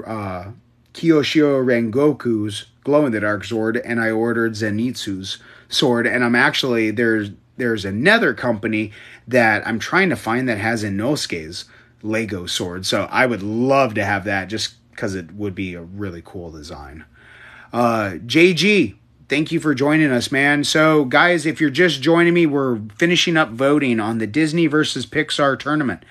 Kyoshio Rengoku's glow-in-the-dark sword, and I ordered Zenitsu's sword. And I'm actually, there's another company that I'm trying to find that has Inosuke's Lego sword. So I would love to have that just because it would be a really cool design. JG, thank you for joining us, man. So, guys, if you're just joining me, we're finishing up voting on the Disney versus Pixar tournament.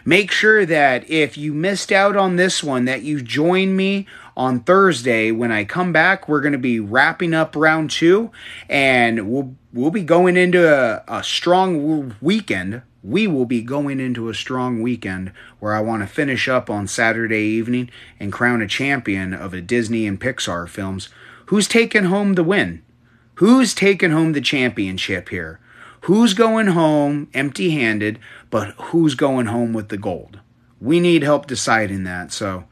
Make sure that if you missed out on this one, that you join me on Thursday. When I come back, we're going to be wrapping up round 2, and we'll be going into a strong weekend. We will be going into a strong weekend where I want to finish up on Saturday evening and crown a champion of a Disney and Pixar films. Who's taking home the win? Who's taking home the championship here? Who's going home empty-handed, but who's going home with the gold? We need help deciding that. So,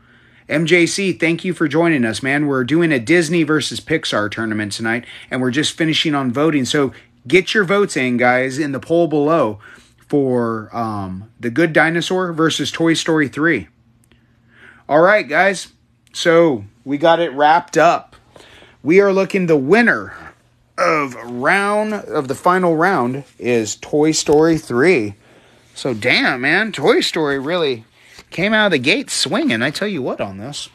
MJC, thank you for joining us, man. We're doing a Disney versus Pixar tournament tonight, and we're just finishing on voting. So get your votes in, guys, in the poll below for The Good Dinosaur versus Toy Story 3. All right, guys. So we got it wrapped up. We are looking, the winner of the final round is Toy Story 3. So damn, man, Toy Story really came out of the gate swinging. I tell you what on this.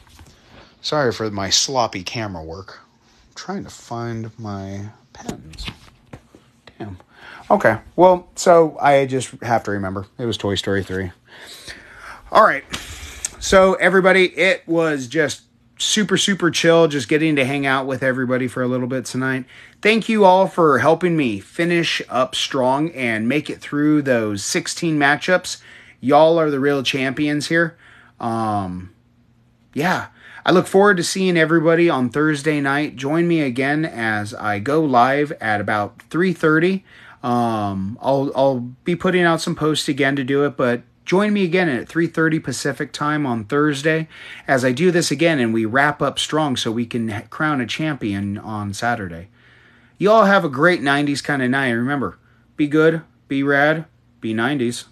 Sorry for my sloppy camera work. I'm trying to find my pens. Damn. Okay, well, so I just have to remember. It was Toy Story 3. All right. So, everybody, it was just super, super chill, just getting to hang out with everybody for a little bit tonight. Thank you all for helping me finish up strong and make it through those 16 matchups. Y'all are the real champions here. Yeah, I look forward to seeing everybody on Thursday night. Join me again as I go live at about 3:30. I'll be putting out some posts again to do it, but join me again at 3:30 Pacific time on Thursday as I do this again and we wrap up strong so we can crown a champion on Saturday. You all have a great 90s kind of night. Remember, be good, be rad, be 90s.